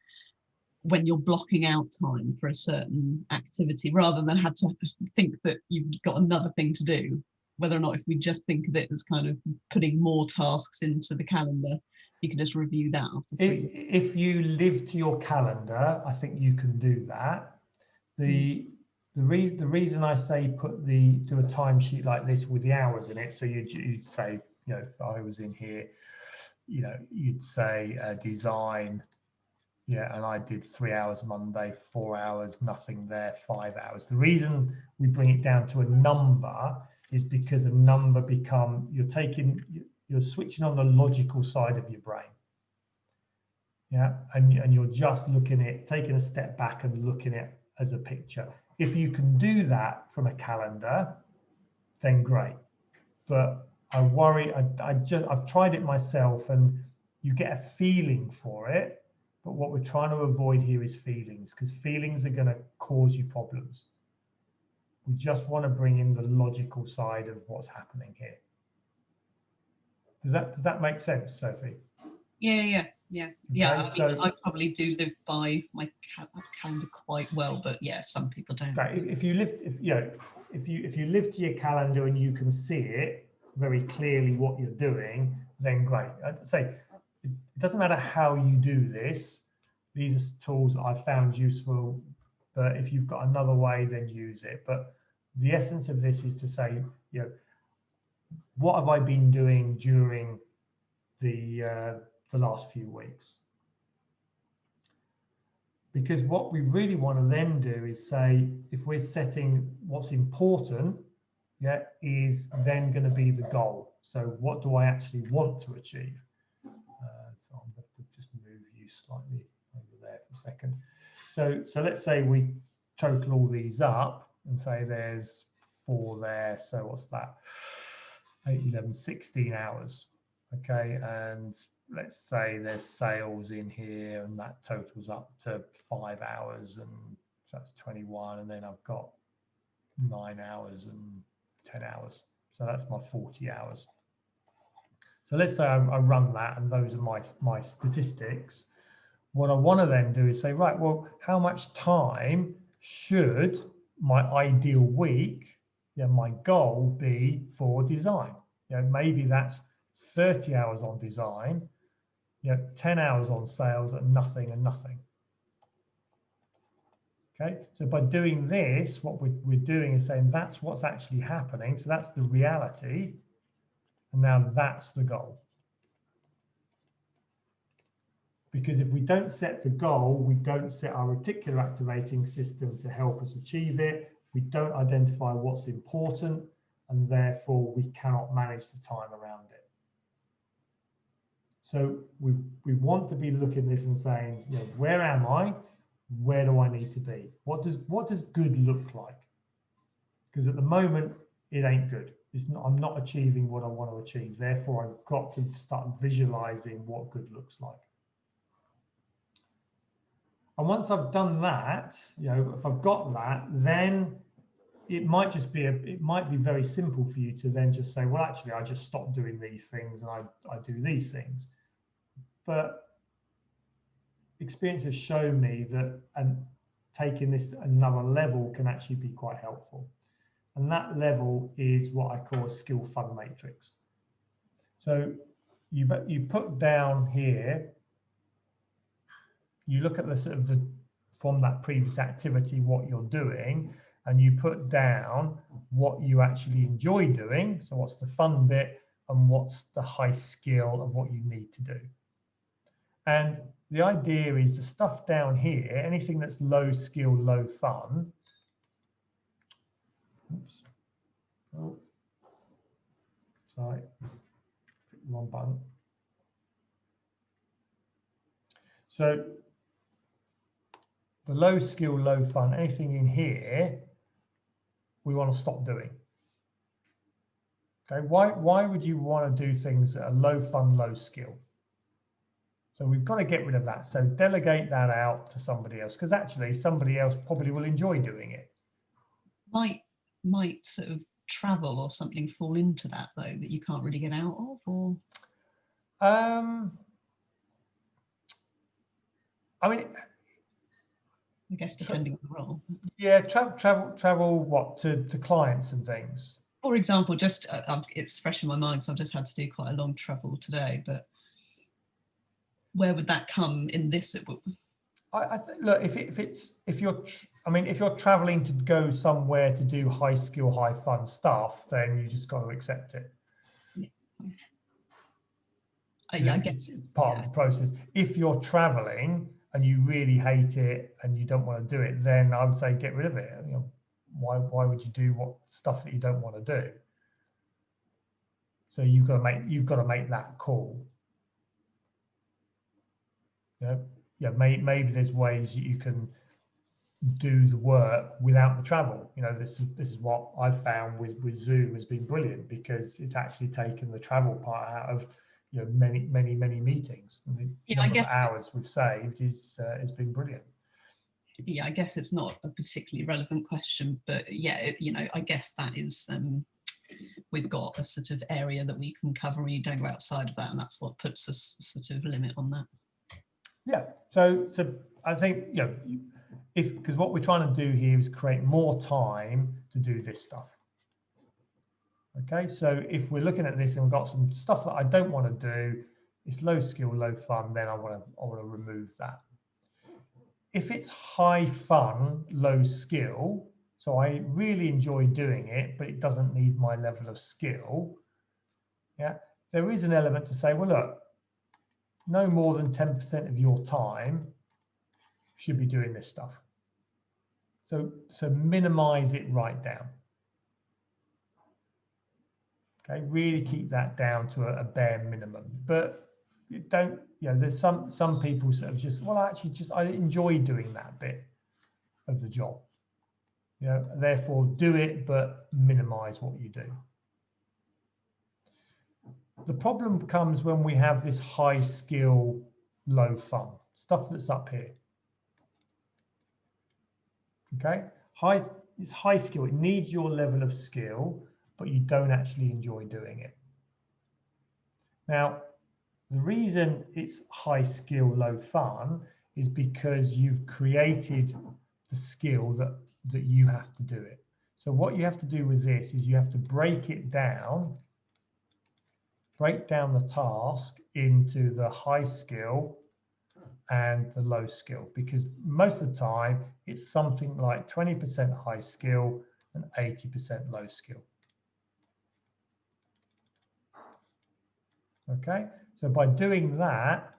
Speaker 5: when you're blocking out time for a certain activity, rather than have to think that you've got another thing to do, whether or not if we just think of it as kind of putting more tasks into the calendar, you can just review that after 3 weeks.
Speaker 1: If you live to your calendar, I think you can do that. The reason I say do a timesheet like this with the hours in it, so you'd say, you know, if I was in here, you know, you'd say design Yeah, and I did 3 hours Monday, 4 hours, nothing there, 5 hours. The reason we bring it down to a number is because a number you're switching on the logical side of your brain. Yeah, and you're just looking at taking a step back and looking at it as a picture. If you can do that from a calendar, then great. But I worry, I've tried it myself, and you get a feeling for it. But what we're trying to avoid here is feelings, because feelings are going to cause you problems. We just want to bring in the logical side of what's happening here. Does that make sense, Sophie?
Speaker 5: Yeah.
Speaker 1: Okay, so
Speaker 5: I probably do live by my calendar quite well, but yeah, some people don't.
Speaker 1: Right, if you live to your calendar and you can see it very clearly what you're doing, then great. I'd say it doesn't matter how you do this. These are tools that I found useful, but if you've got another way, then use it. But the essence of this is to say, what have I been doing during the last few weeks? Because what we really want to then do is say, if we're setting what's important, is then going to be the goal. So what do I actually want to achieve? So I'm going to just move you slightly over there for a second. So let's say we total all these up and say there's 4 there. So what's that? 8, 11, 16 hours. Okay, and let's say there's sales in here, and that totals up to 5 hours, and so that's 21, and then I've got 9 hours and 10 hours, so that's my 40 hours. So let's say I run that, and those are my statistics. What I want to then do is say, right, well, how much time should my ideal week, my goal be for design? Maybe that's 30 hours on design, 10 hours on sales, and nothing. Okay, so by doing this, what we're doing is saying that's what's actually happening. So that's the reality. And now that's the goal. Because if we don't set the goal, we don't set our reticular activating system to help us achieve it. We don't identify what's important, and therefore we cannot manage the time around it. So we want to be looking at this and saying, where am I? Where do I need to be? What does good look like? Because at the moment, it ain't good. I'm not achieving what I want to achieve. Therefore, I've got to start visualizing what good looks like. And once I've done that, if I've got that, then it might be very simple for you to then just say, well, actually, I just stop doing these things and I do these things. But experience has shown me that taking this another level can actually be quite helpful. And that level is what I call a skill fund matrix. So you put down here, you look at the sort of from that previous activity, what you're doing, and you put down what you actually enjoy doing. So what's the fun bit and what's the high skill of what you need to do. And the idea is the stuff down here, anything that's low skill, low fun. Oops. Oh, sorry, wrong button. So the low skill, low fun, anything in here, we want to stop doing. Okay, why would you want to do things that are low fun, low skill? So we've got to get rid of that. So delegate that out to somebody else, because actually somebody else probably will enjoy doing it.
Speaker 5: Might sort of travel or something fall into that though, that you can't really get out of, or?
Speaker 1: I mean,
Speaker 5: I guess depending on the role.
Speaker 1: Yeah, travel what to clients and things.
Speaker 5: For example, just it's fresh in my mind, so I've just had to do quite a long travel today. But where would that come in this?
Speaker 1: I think, look, if you're traveling to go somewhere to do high skill, high fun stuff, then you just got to accept it.
Speaker 5: Yeah.
Speaker 1: I guess it's part of the process. If you're traveling and you really hate it and you don't want to do it, then I would say get rid of it. You know, why would you do what stuff that you don't want to do? So you've got to make that call. You know, yeah, maybe there's ways that you can do the work without the travel. You know, this is what I've found with Zoom has been brilliant, because it's actually taken the travel part out of, you know, many meetings. I mean, the number of hours we've saved has been brilliant.
Speaker 5: Yeah, I guess it's not a particularly relevant question, but yeah, you know, I guess that is we've got a sort of area that we can cover, and you don't go outside of that, and that's what puts us sort of limit on that.
Speaker 1: Yeah, so I think, you know, because what we're trying to do here is create more time to do this stuff. Okay, so if we're looking at this and we've got some stuff that I don't want to do, it's low skill, low fun, then I want to remove that. If it's high fun, low skill, so I really enjoy doing it, but it doesn't need my level of skill, yeah, there is an element to say, well, look, no more than 10% of your time should be doing this stuff. So minimize it right down. Okay, really keep that down to a bare minimum. But you don't, you know, there's some people sort of just, well, actually I enjoy doing that bit of the job. You know, therefore do it, but minimize what you do. The problem comes when we have this high skill, low fun stuff that's up here. Okay, it's high skill. It needs your level of skill, but you don't actually enjoy doing it. Now, the reason it's high skill, low fun is because you've created the skill that you have to do it. So what you have to do with this is you have to break down the task into the high skill and the low skill, because most of the time it's something like 20% high skill and 80% low skill. Okay, so by doing that,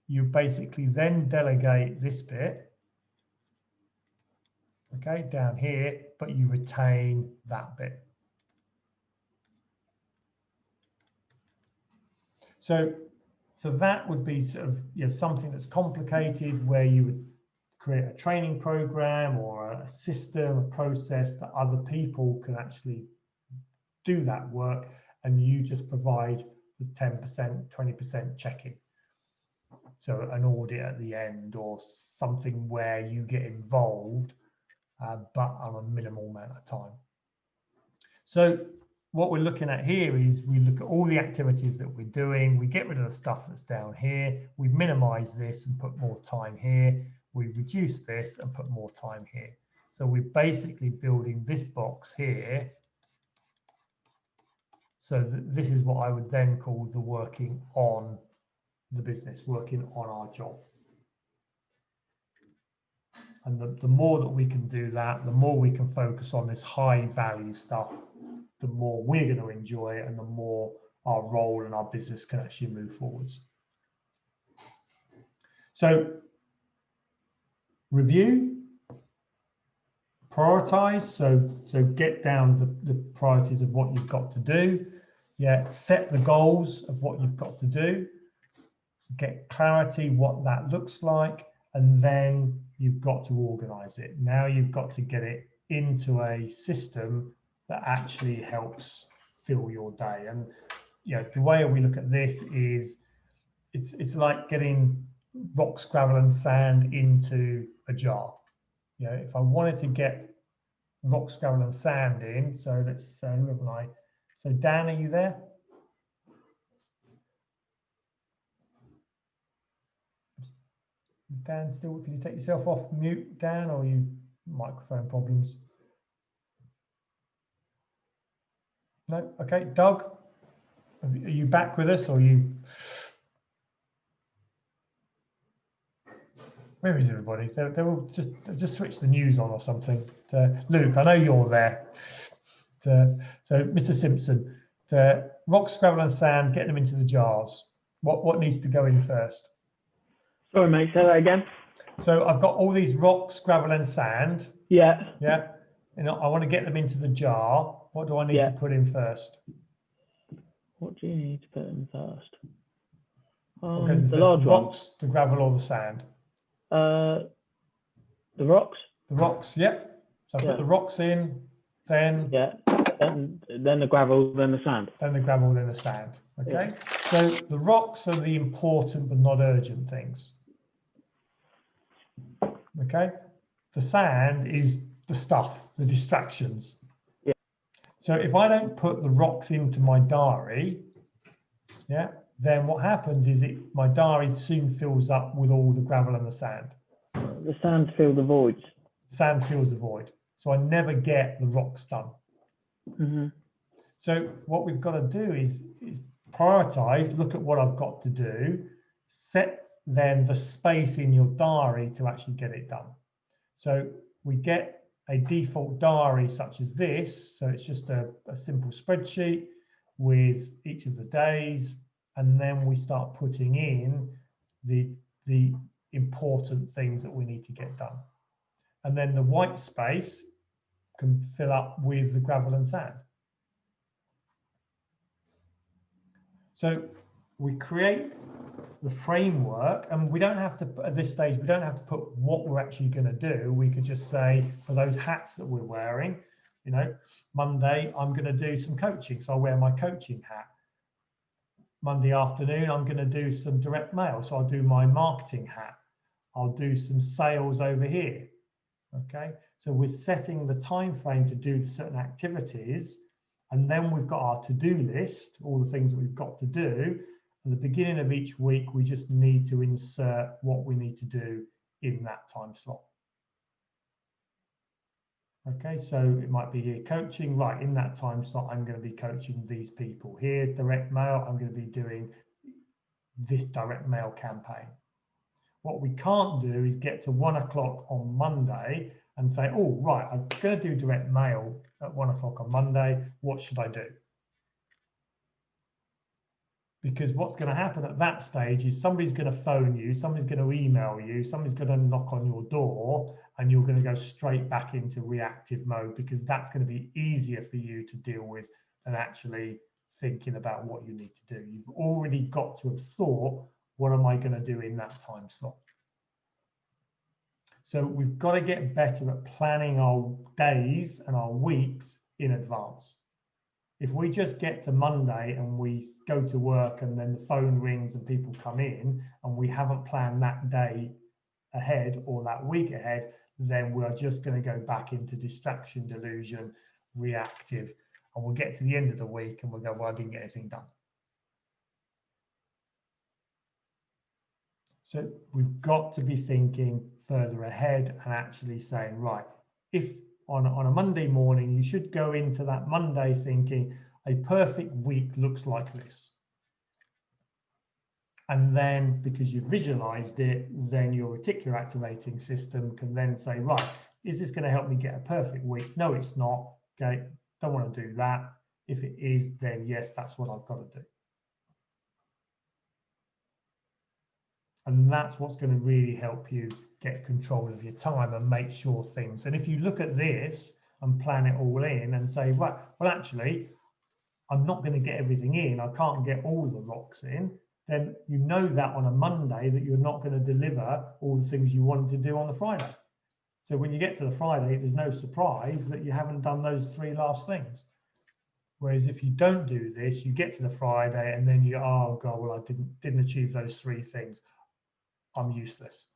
Speaker 1: you basically then delegate this bit, okay, down here, but you retain that bit. So that would be sort of, you know, something that's complicated, where you would create a training program or a system, a process that other people can actually do that work, and you just provide the 10%, 20% checking. So an audit at the end, or something where you get involved, but on a minimal amount of time. So what we're looking at here is we look at all the activities that we're doing, we get rid of the stuff that's down here, we minimize this and put more time here, we reduce this and put more time here. So we're basically building this box here. So this is what I would then call the working on the business, working on our job. And the more that we can do that, the more we can focus on this high value stuff, the more we're going to enjoy it, and the more our role and our business can actually move forwards. So review, prioritize, so get down the priorities of what you've got to do. Yeah, set the goals of what you've got to do, get clarity what that looks like, and then you've got to organize it. Now you've got to get it into a system that actually helps fill your day. And you know, the way we look at this is it's like getting rocks, gravel and sand into a jar. You know, if I wanted to get rocks, gravel and sand in, so let's say, who am I? So Dan, are you there? Dan, still, can you take yourself off mute, Dan, or you microphone problems? No, okay. Doug, are you back with us, or are you? Where is everybody? They will just switch the news on or something. Luke, I know you're there. So Mr. Simpson, rocks, gravel and sand, get them into the jars. What needs to go in first?
Speaker 8: Sorry, mate, say that again.
Speaker 1: So I've got all these rocks, gravel and sand.
Speaker 8: Yeah.
Speaker 1: Yeah. And I want to get them into the jar. What do I need to put in first?
Speaker 8: What do you need to put in first?
Speaker 1: What goes in
Speaker 8: The
Speaker 1: first?
Speaker 8: large
Speaker 1: The
Speaker 8: ones.
Speaker 1: rocks, the gravel or the sand?
Speaker 8: The rocks.
Speaker 1: The rocks, yep. So I put the rocks in, then
Speaker 8: then the gravel, then the sand.
Speaker 1: Then the gravel, then the sand. Okay. So the rocks are the important but not urgent things. Okay. The sand is the stuff, the distractions.
Speaker 8: Yeah.
Speaker 1: So if I don't put the rocks into my diary, then what happens is my diary soon fills up with all the gravel and the sand.
Speaker 8: The sand fill the voids.
Speaker 1: Sand fills the void. So I never get the rocks done.
Speaker 8: Mm-hmm.
Speaker 1: So what we've got to do is prioritize, look at what I've got to do, set then the space in your diary to actually get it done. So we get a default diary such as this. So it's just a simple spreadsheet with each of the days. And then we start putting in the important things that we need to get done. And then the white space can fill up with the gravel and sand. So we create the framework, and we don't have to, at this stage, we don't have to put what we're actually going to do. We could just say, for those hats that we're wearing, you know, Monday, I'm going to do some coaching. So I'll wear my coaching hat. Monday afternoon, I'm going to do some direct mail. So I'll do my marketing hat. I'll do some sales over here. Okay. So we're setting the time frame to do certain activities. And then we've got our to-do list, all the things that we've got to do. At the beginning of each week, we just need to insert what we need to do in that time slot. Okay, so it might be here coaching, right, in that time slot, I'm going to be coaching these people. Here, direct mail, I'm going to be doing this direct mail campaign. What we can't do is get to 1 o'clock on Monday and say, oh, right, I'm going to do direct mail at 1 o'clock on Monday. What should I do? Because what's going to happen at that stage is somebody's going to phone you, somebody's going to email you, somebody's going to knock on your door, and you're going to go straight back into reactive mode, because that's going to be easier for you to deal with than actually thinking about what you need to do. You've already got to have thought, what am I going to do in that time slot? So we've got to get better at planning our days and our weeks in advance. If we just get to Monday and we go to work and then the phone rings and people come in and we haven't planned that day ahead or that week ahead, then we're just going to go back into distraction, delusion, reactive, and we'll get to the end of the week and we'll go, well, I didn't get anything done. So we've got to be thinking further ahead and actually saying, right, if on a Monday morning, you should go into that Monday thinking a perfect week looks like this. And then because you've visualized it, then your reticular activating system can then say, right, is this going to help me get a perfect week? No, it's not. Okay, don't want to do that. If it is, then yes, that's what I've got to do. And that's what's going to really help you get control of your time and make sure things. And if you look at this and plan it all in and say, right, well, actually, I'm not going to get everything in. I can't get all the rocks in. Then you know that on a Monday that you're not going to deliver all the things you wanted to do on the Friday. So when you get to the Friday, there's no surprise that you haven't done those 3 last things. Whereas if you don't do this, you get to the Friday and then you, oh God, well, I didn't achieve those 3 things. I'm useless.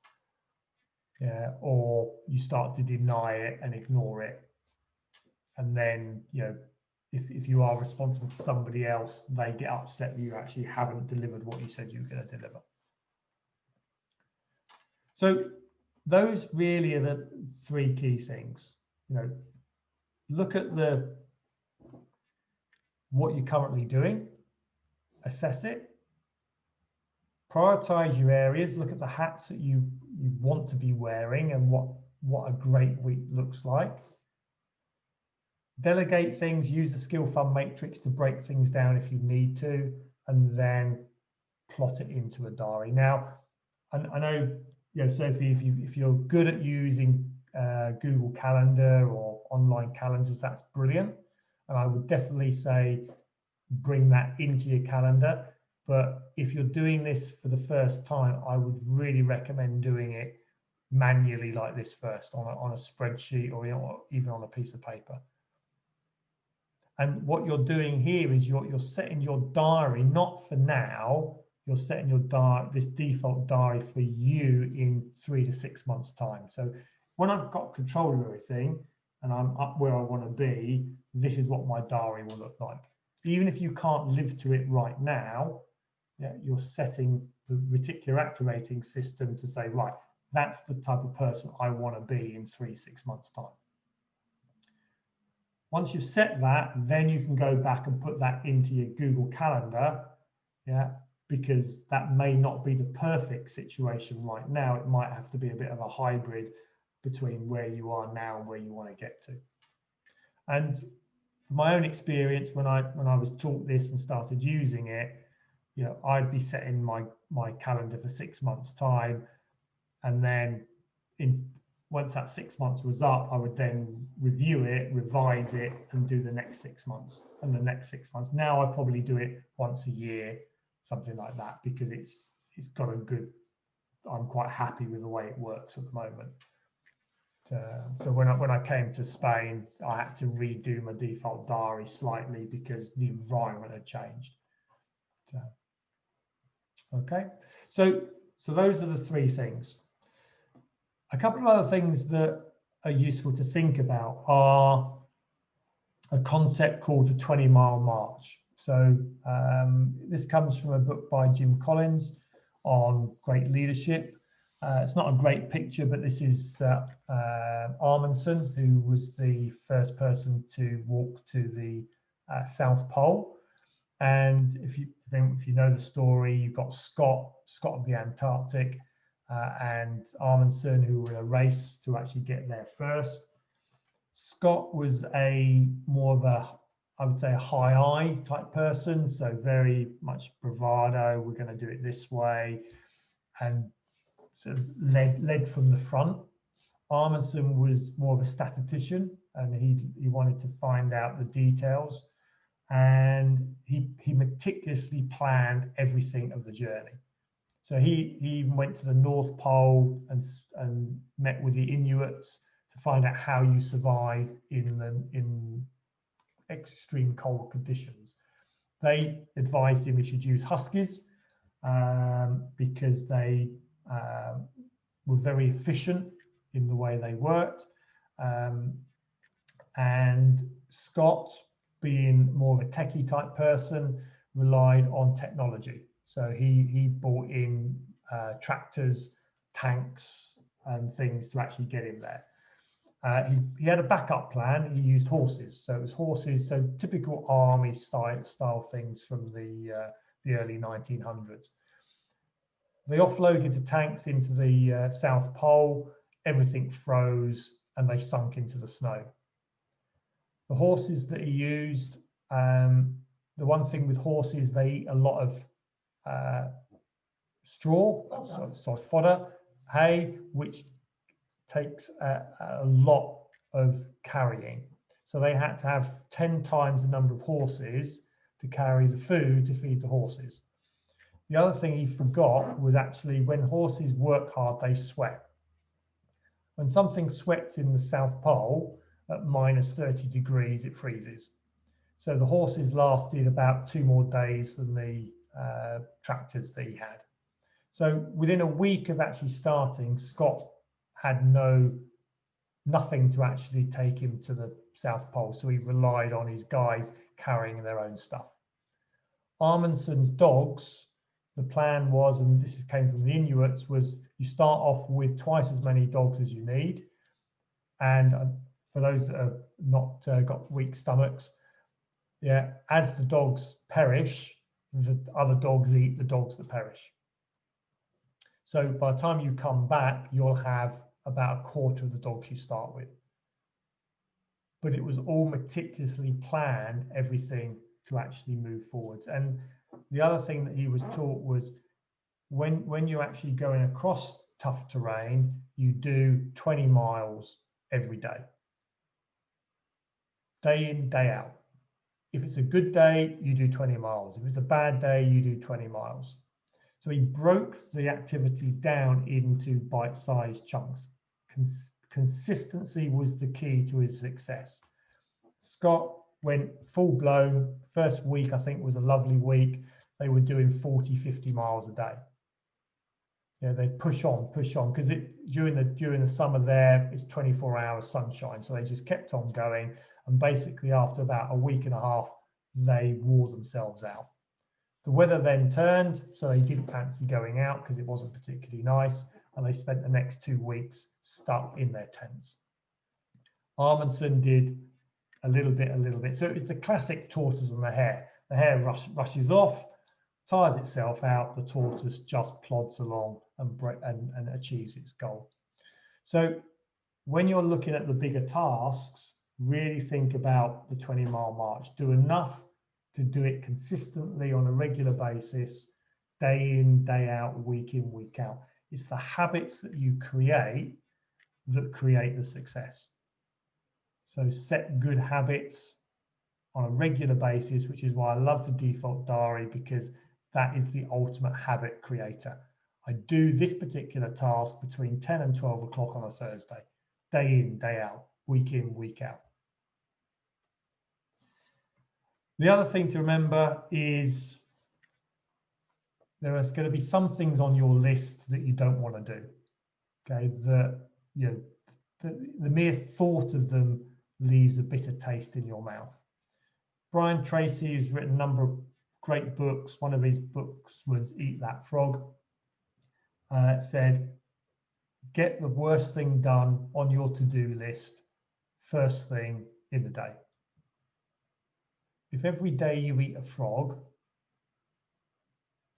Speaker 1: Yeah, or you start to deny it and ignore it. And then, you know, if you are responsible for somebody else, they get upset that you actually haven't delivered what you said you were going to deliver. So those really are the 3 key things. You know, look at what you're currently doing, assess it, prioritize your areas, look at the hats that you want to be wearing and what a great week looks like. Delegate things, use the skill fund matrix to break things down if you need to, and then plot it into a diary. Now, I know, So if you're good at using Google Calendar or online calendars, that's brilliant. And I would definitely say bring that into your calendar. But if you're doing this for the first time, I would really recommend doing it manually like this first on a spreadsheet or even on a piece of paper. And what you're doing here is you're setting your diary, not for now, you're setting your this default diary for you in 3 to 6 months time. So when I've got control of everything and I'm up where I want to be, this is what my diary will look like. Even if you can't live to it right now, you're setting the reticular activating system to say, right, that's the type of person I want to be in 3 to 6 months time. Once you've set that, then you can go back and put that into your Google Calendar, because that may not be the perfect situation right now. It might have to be a bit of a hybrid between where you are now and where you want to get to. And from my own experience, when I was taught this and started using it, I'd be setting my calendar for 6 months time, and then once that 6 months was up, I would then review it, revise it, and do the next 6 months and the next 6 months. Now I probably do it once a year, something like that, because it's got a good. I'm quite happy with the way it works at the moment. So when I came to Spain, I had to redo my default diary slightly because the environment had changed. Okay, so those are the 3 things. A couple of other things that are useful to think about are a concept called the 20-mile march. So this comes from a book by Jim Collins on great leadership. It's not a great picture, but this is Amundsen, who was the first person to walk to the South Pole. And if you know the story, you've got Scott of the Antarctic, and Amundsen, who were in a race to actually get there first. Scott was more of a, I would say, a high I type person, so very much bravado. We're going to do it this way, and sort of led from the front. Amundsen was more of a statistician, and he wanted to find out the details, and he meticulously planned everything of the journey. So he even went to the North Pole and met with the Inuits to find out how you survive in extreme cold conditions. They advised him he should use huskies because they were very efficient in the way they worked. And Scott, being more of a techie type person, relied on technology. So he bought in tractors, tanks, and things to actually get him there. He had a backup plan. He used horses. So it was horses, so typical army style things from the early 1900s. They offloaded the tanks into the South Pole. Everything froze, and they sunk into the snow. The horses that he used, the one thing with horses, they eat a lot of straw, so fodder, hay, which takes a lot of carrying. So they had to have 10 times the number of horses to carry the food to feed the horses. The other thing he forgot was actually when horses work hard, they sweat. When something sweats in the South Pole at -30 degrees, it freezes. So the horses lasted about 2 more days than the tractors that he had. So within a week of actually starting, Scott had nothing to actually take him to the South Pole. So he relied on his guys carrying their own stuff. Amundsen's dogs, the plan was, and this came from the Inuits, was you start off with twice as many dogs as you need. And for those that have not got weak stomachs, as the dogs perish, the other dogs eat the dogs that perish. So by the time you come back, you'll have about a quarter of the dogs you start with. But it was all meticulously planned, everything to actually move forwards. And the other thing that he was taught was when you're actually going across tough terrain, you do 20 miles every day. Day in, day out. If it's a good day, you do 20 miles. If it's a bad day, you do 20 miles. So he broke the activity down into bite-sized chunks. Consistency was the key to his success. Scott went full blown. First week, I think, was a lovely week. They were doing 40, 50 miles a day. Yeah, they push on, because during the summer there, it's 24 hours sunshine. So they just kept on going. And basically, after about a week and a half, they wore themselves out. The weather then turned, so they didn't fancy going out because it wasn't particularly nice. And they spent the next 2 weeks stuck in their tents. Amundsen did a little bit. So it was the classic tortoise and the hare. The hare rushes off, tires itself out. The tortoise just plods along and achieves its goal. So when you're looking at the bigger tasks, really think about the 20-mile march. Do enough to do it consistently on a regular basis, day in, day out, week in, week out. It's the habits that you create that create the success. So set good habits on a regular basis, which is why I love the default diary, because that is the ultimate habit creator. I do this particular task between 10 and 12 o'clock on a Thursday, day in, day out, week in, week out. The other thing to remember is there is going to be some things on your list that you don't want to do. Okay, the mere thought of them leaves a bitter taste in your mouth. Brian Tracy has written a number of great books. One of his books was Eat That Frog. Said, get the worst thing done on your to-do list first thing in the day. If every day you eat a frog,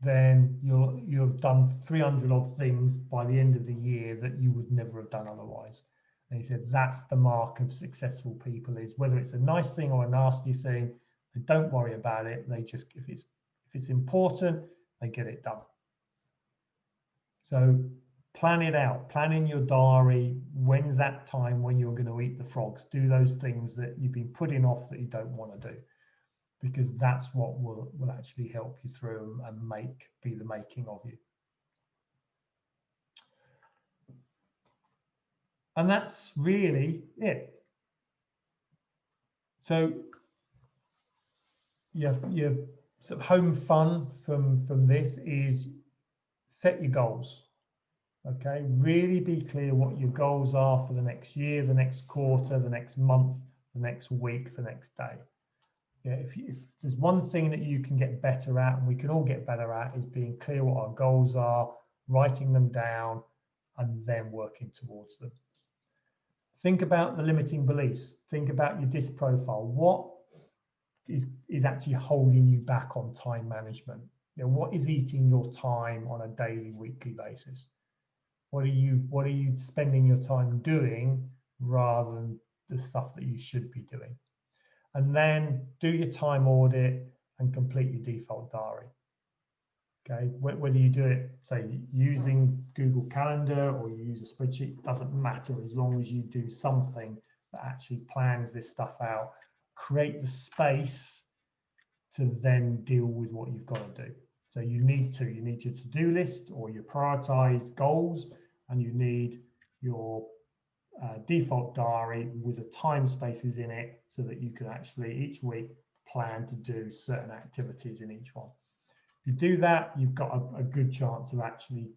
Speaker 1: then you have done 300 odd things by the end of the year that you would never have done otherwise. And he said that's the mark of successful people, is whether it's a nice thing or a nasty thing, they don't worry about it. They just, if it's important, they get it done. So plan it out, plan in your diary. When's that time when you're going to eat the frogs? Do those things that you've been putting off that you don't want to do, because that's what will actually help you through and be the making of you. And that's really it. So your sort of home fun from this is set your goals. Okay, really be clear what your goals are for the next year, the next quarter, the next month, the next week, the next day. Yeah, if there's one thing that you can get better at, and we can all get better at, is being clear what our goals are, writing them down, and then working towards them. Think about the limiting beliefs. Think about your DISC profile. What is actually holding you back on time management? You know, what is eating your time on a daily, weekly basis? What are you spending your time doing rather than the stuff that you should be doing? And then do your time audit and complete your default diary. Okay, whether you do it, say, using Google Calendar or you use a spreadsheet, doesn't matter, as long as you do something that actually plans this stuff out. Create the space to then deal with what you've got to do. So you need your to-do list or your prioritized goals, and you need your default diary with the time spaces in it, so that you can actually each week plan to do certain activities in each one. If you do that, you've got a good chance of actually,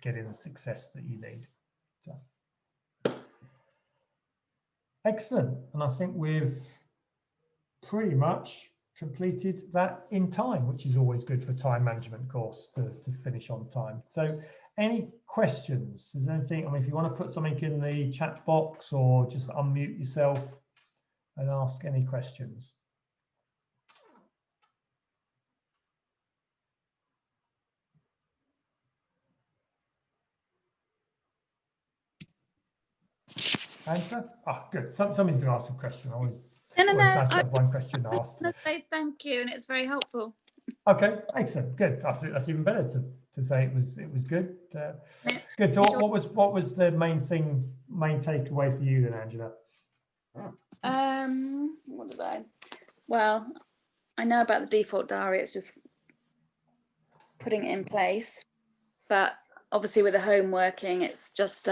Speaker 1: getting the success that you need. So, excellent, and I think we've pretty much completed that in time, which is always good for time management course to finish on time. So, any questions? Is there anything? I mean, if you want to put something in the chat box or just unmute yourself and ask any questions. Answer? Oh, good. Somebody's going to ask a question. Always nice to have one question asked.
Speaker 12: I say thank you, and it's very helpful.
Speaker 1: Okay, excellent. Good. That's even better say it was good. Good. So what was the main takeaway for you then, Angela?
Speaker 12: What did I? Well, I know about the default diary. It's just putting it in place, but obviously with the home working, it's just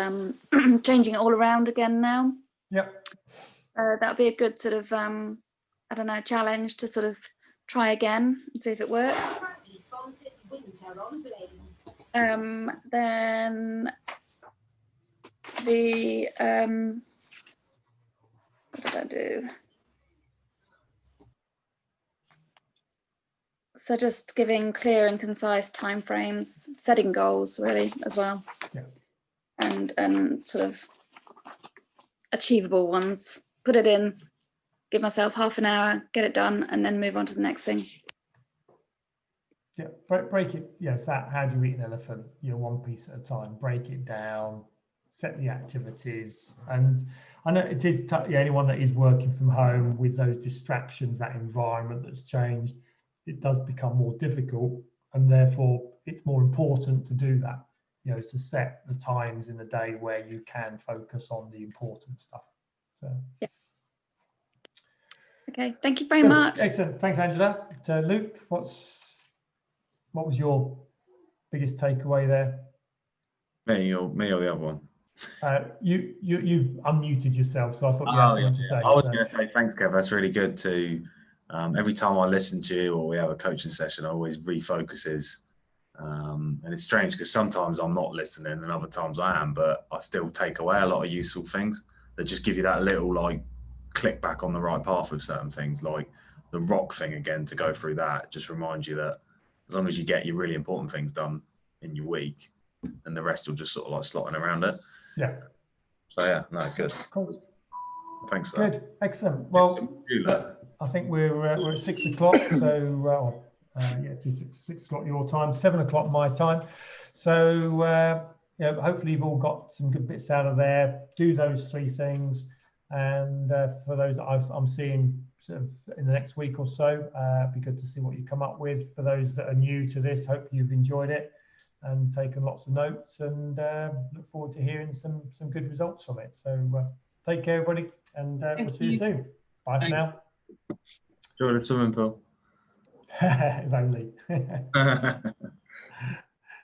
Speaker 12: changing it all around again now.
Speaker 1: Yep.
Speaker 12: That'll be a good sort of I don't know, challenge to sort of try again and see if it works. Then the what did I do? So just giving clear and concise timeframes, setting goals really as well,
Speaker 1: yeah.
Speaker 12: and sort of achievable ones. Put it in, give myself half an hour, get it done, and then move on to the next thing.
Speaker 1: Yeah, break it. Yes, that. How do you eat an elephant? One piece at a time. Break it down. Set the activities. And I know it is anyone that is working from home with those distractions, that environment that's changed, it does become more difficult, and therefore it's more important to do that. To set the times in the day where you can focus on the important stuff. So.
Speaker 12: Yeah. Okay. Thank you very much.
Speaker 1: Excellent. Thanks, Angela. Luke, what was your biggest takeaway there?
Speaker 3: Me or the other one?
Speaker 1: You unmuted yourself, so I thought you had something to say.
Speaker 3: I was going to say thanks, Kev. That's really good to. Every time I listen to you or we have a coaching session, I always refocuses. And it's strange because sometimes I'm not listening and other times I am, but I still take away a lot of useful things that just give you that little like click back on the right path with certain things, like the rock thing again, to go through that. Just reminds you that as long as you get your really important things done in your week, and the rest will just sort of like slotting around it.
Speaker 1: Yeah.
Speaker 3: So yeah, no, good.
Speaker 1: Cool.
Speaker 3: Thanks for
Speaker 1: that. Good. Excellent. Well, I think we're at 6 o'clock. So it's 6 o'clock your time, 7 o'clock my time. So hopefully you've all got some good bits out of there. Do those 3 things, and for those that I'm seeing sort of in the next week or so, it'd be good to see what you come up with. For those that are new to this, hope you've enjoyed it and taken lots of notes, and look forward to hearing some good results from it. So take care, everybody, and we'll see you soon. Bye for now.
Speaker 3: Enjoy the swimming pool.
Speaker 1: If only.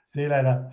Speaker 1: See you later.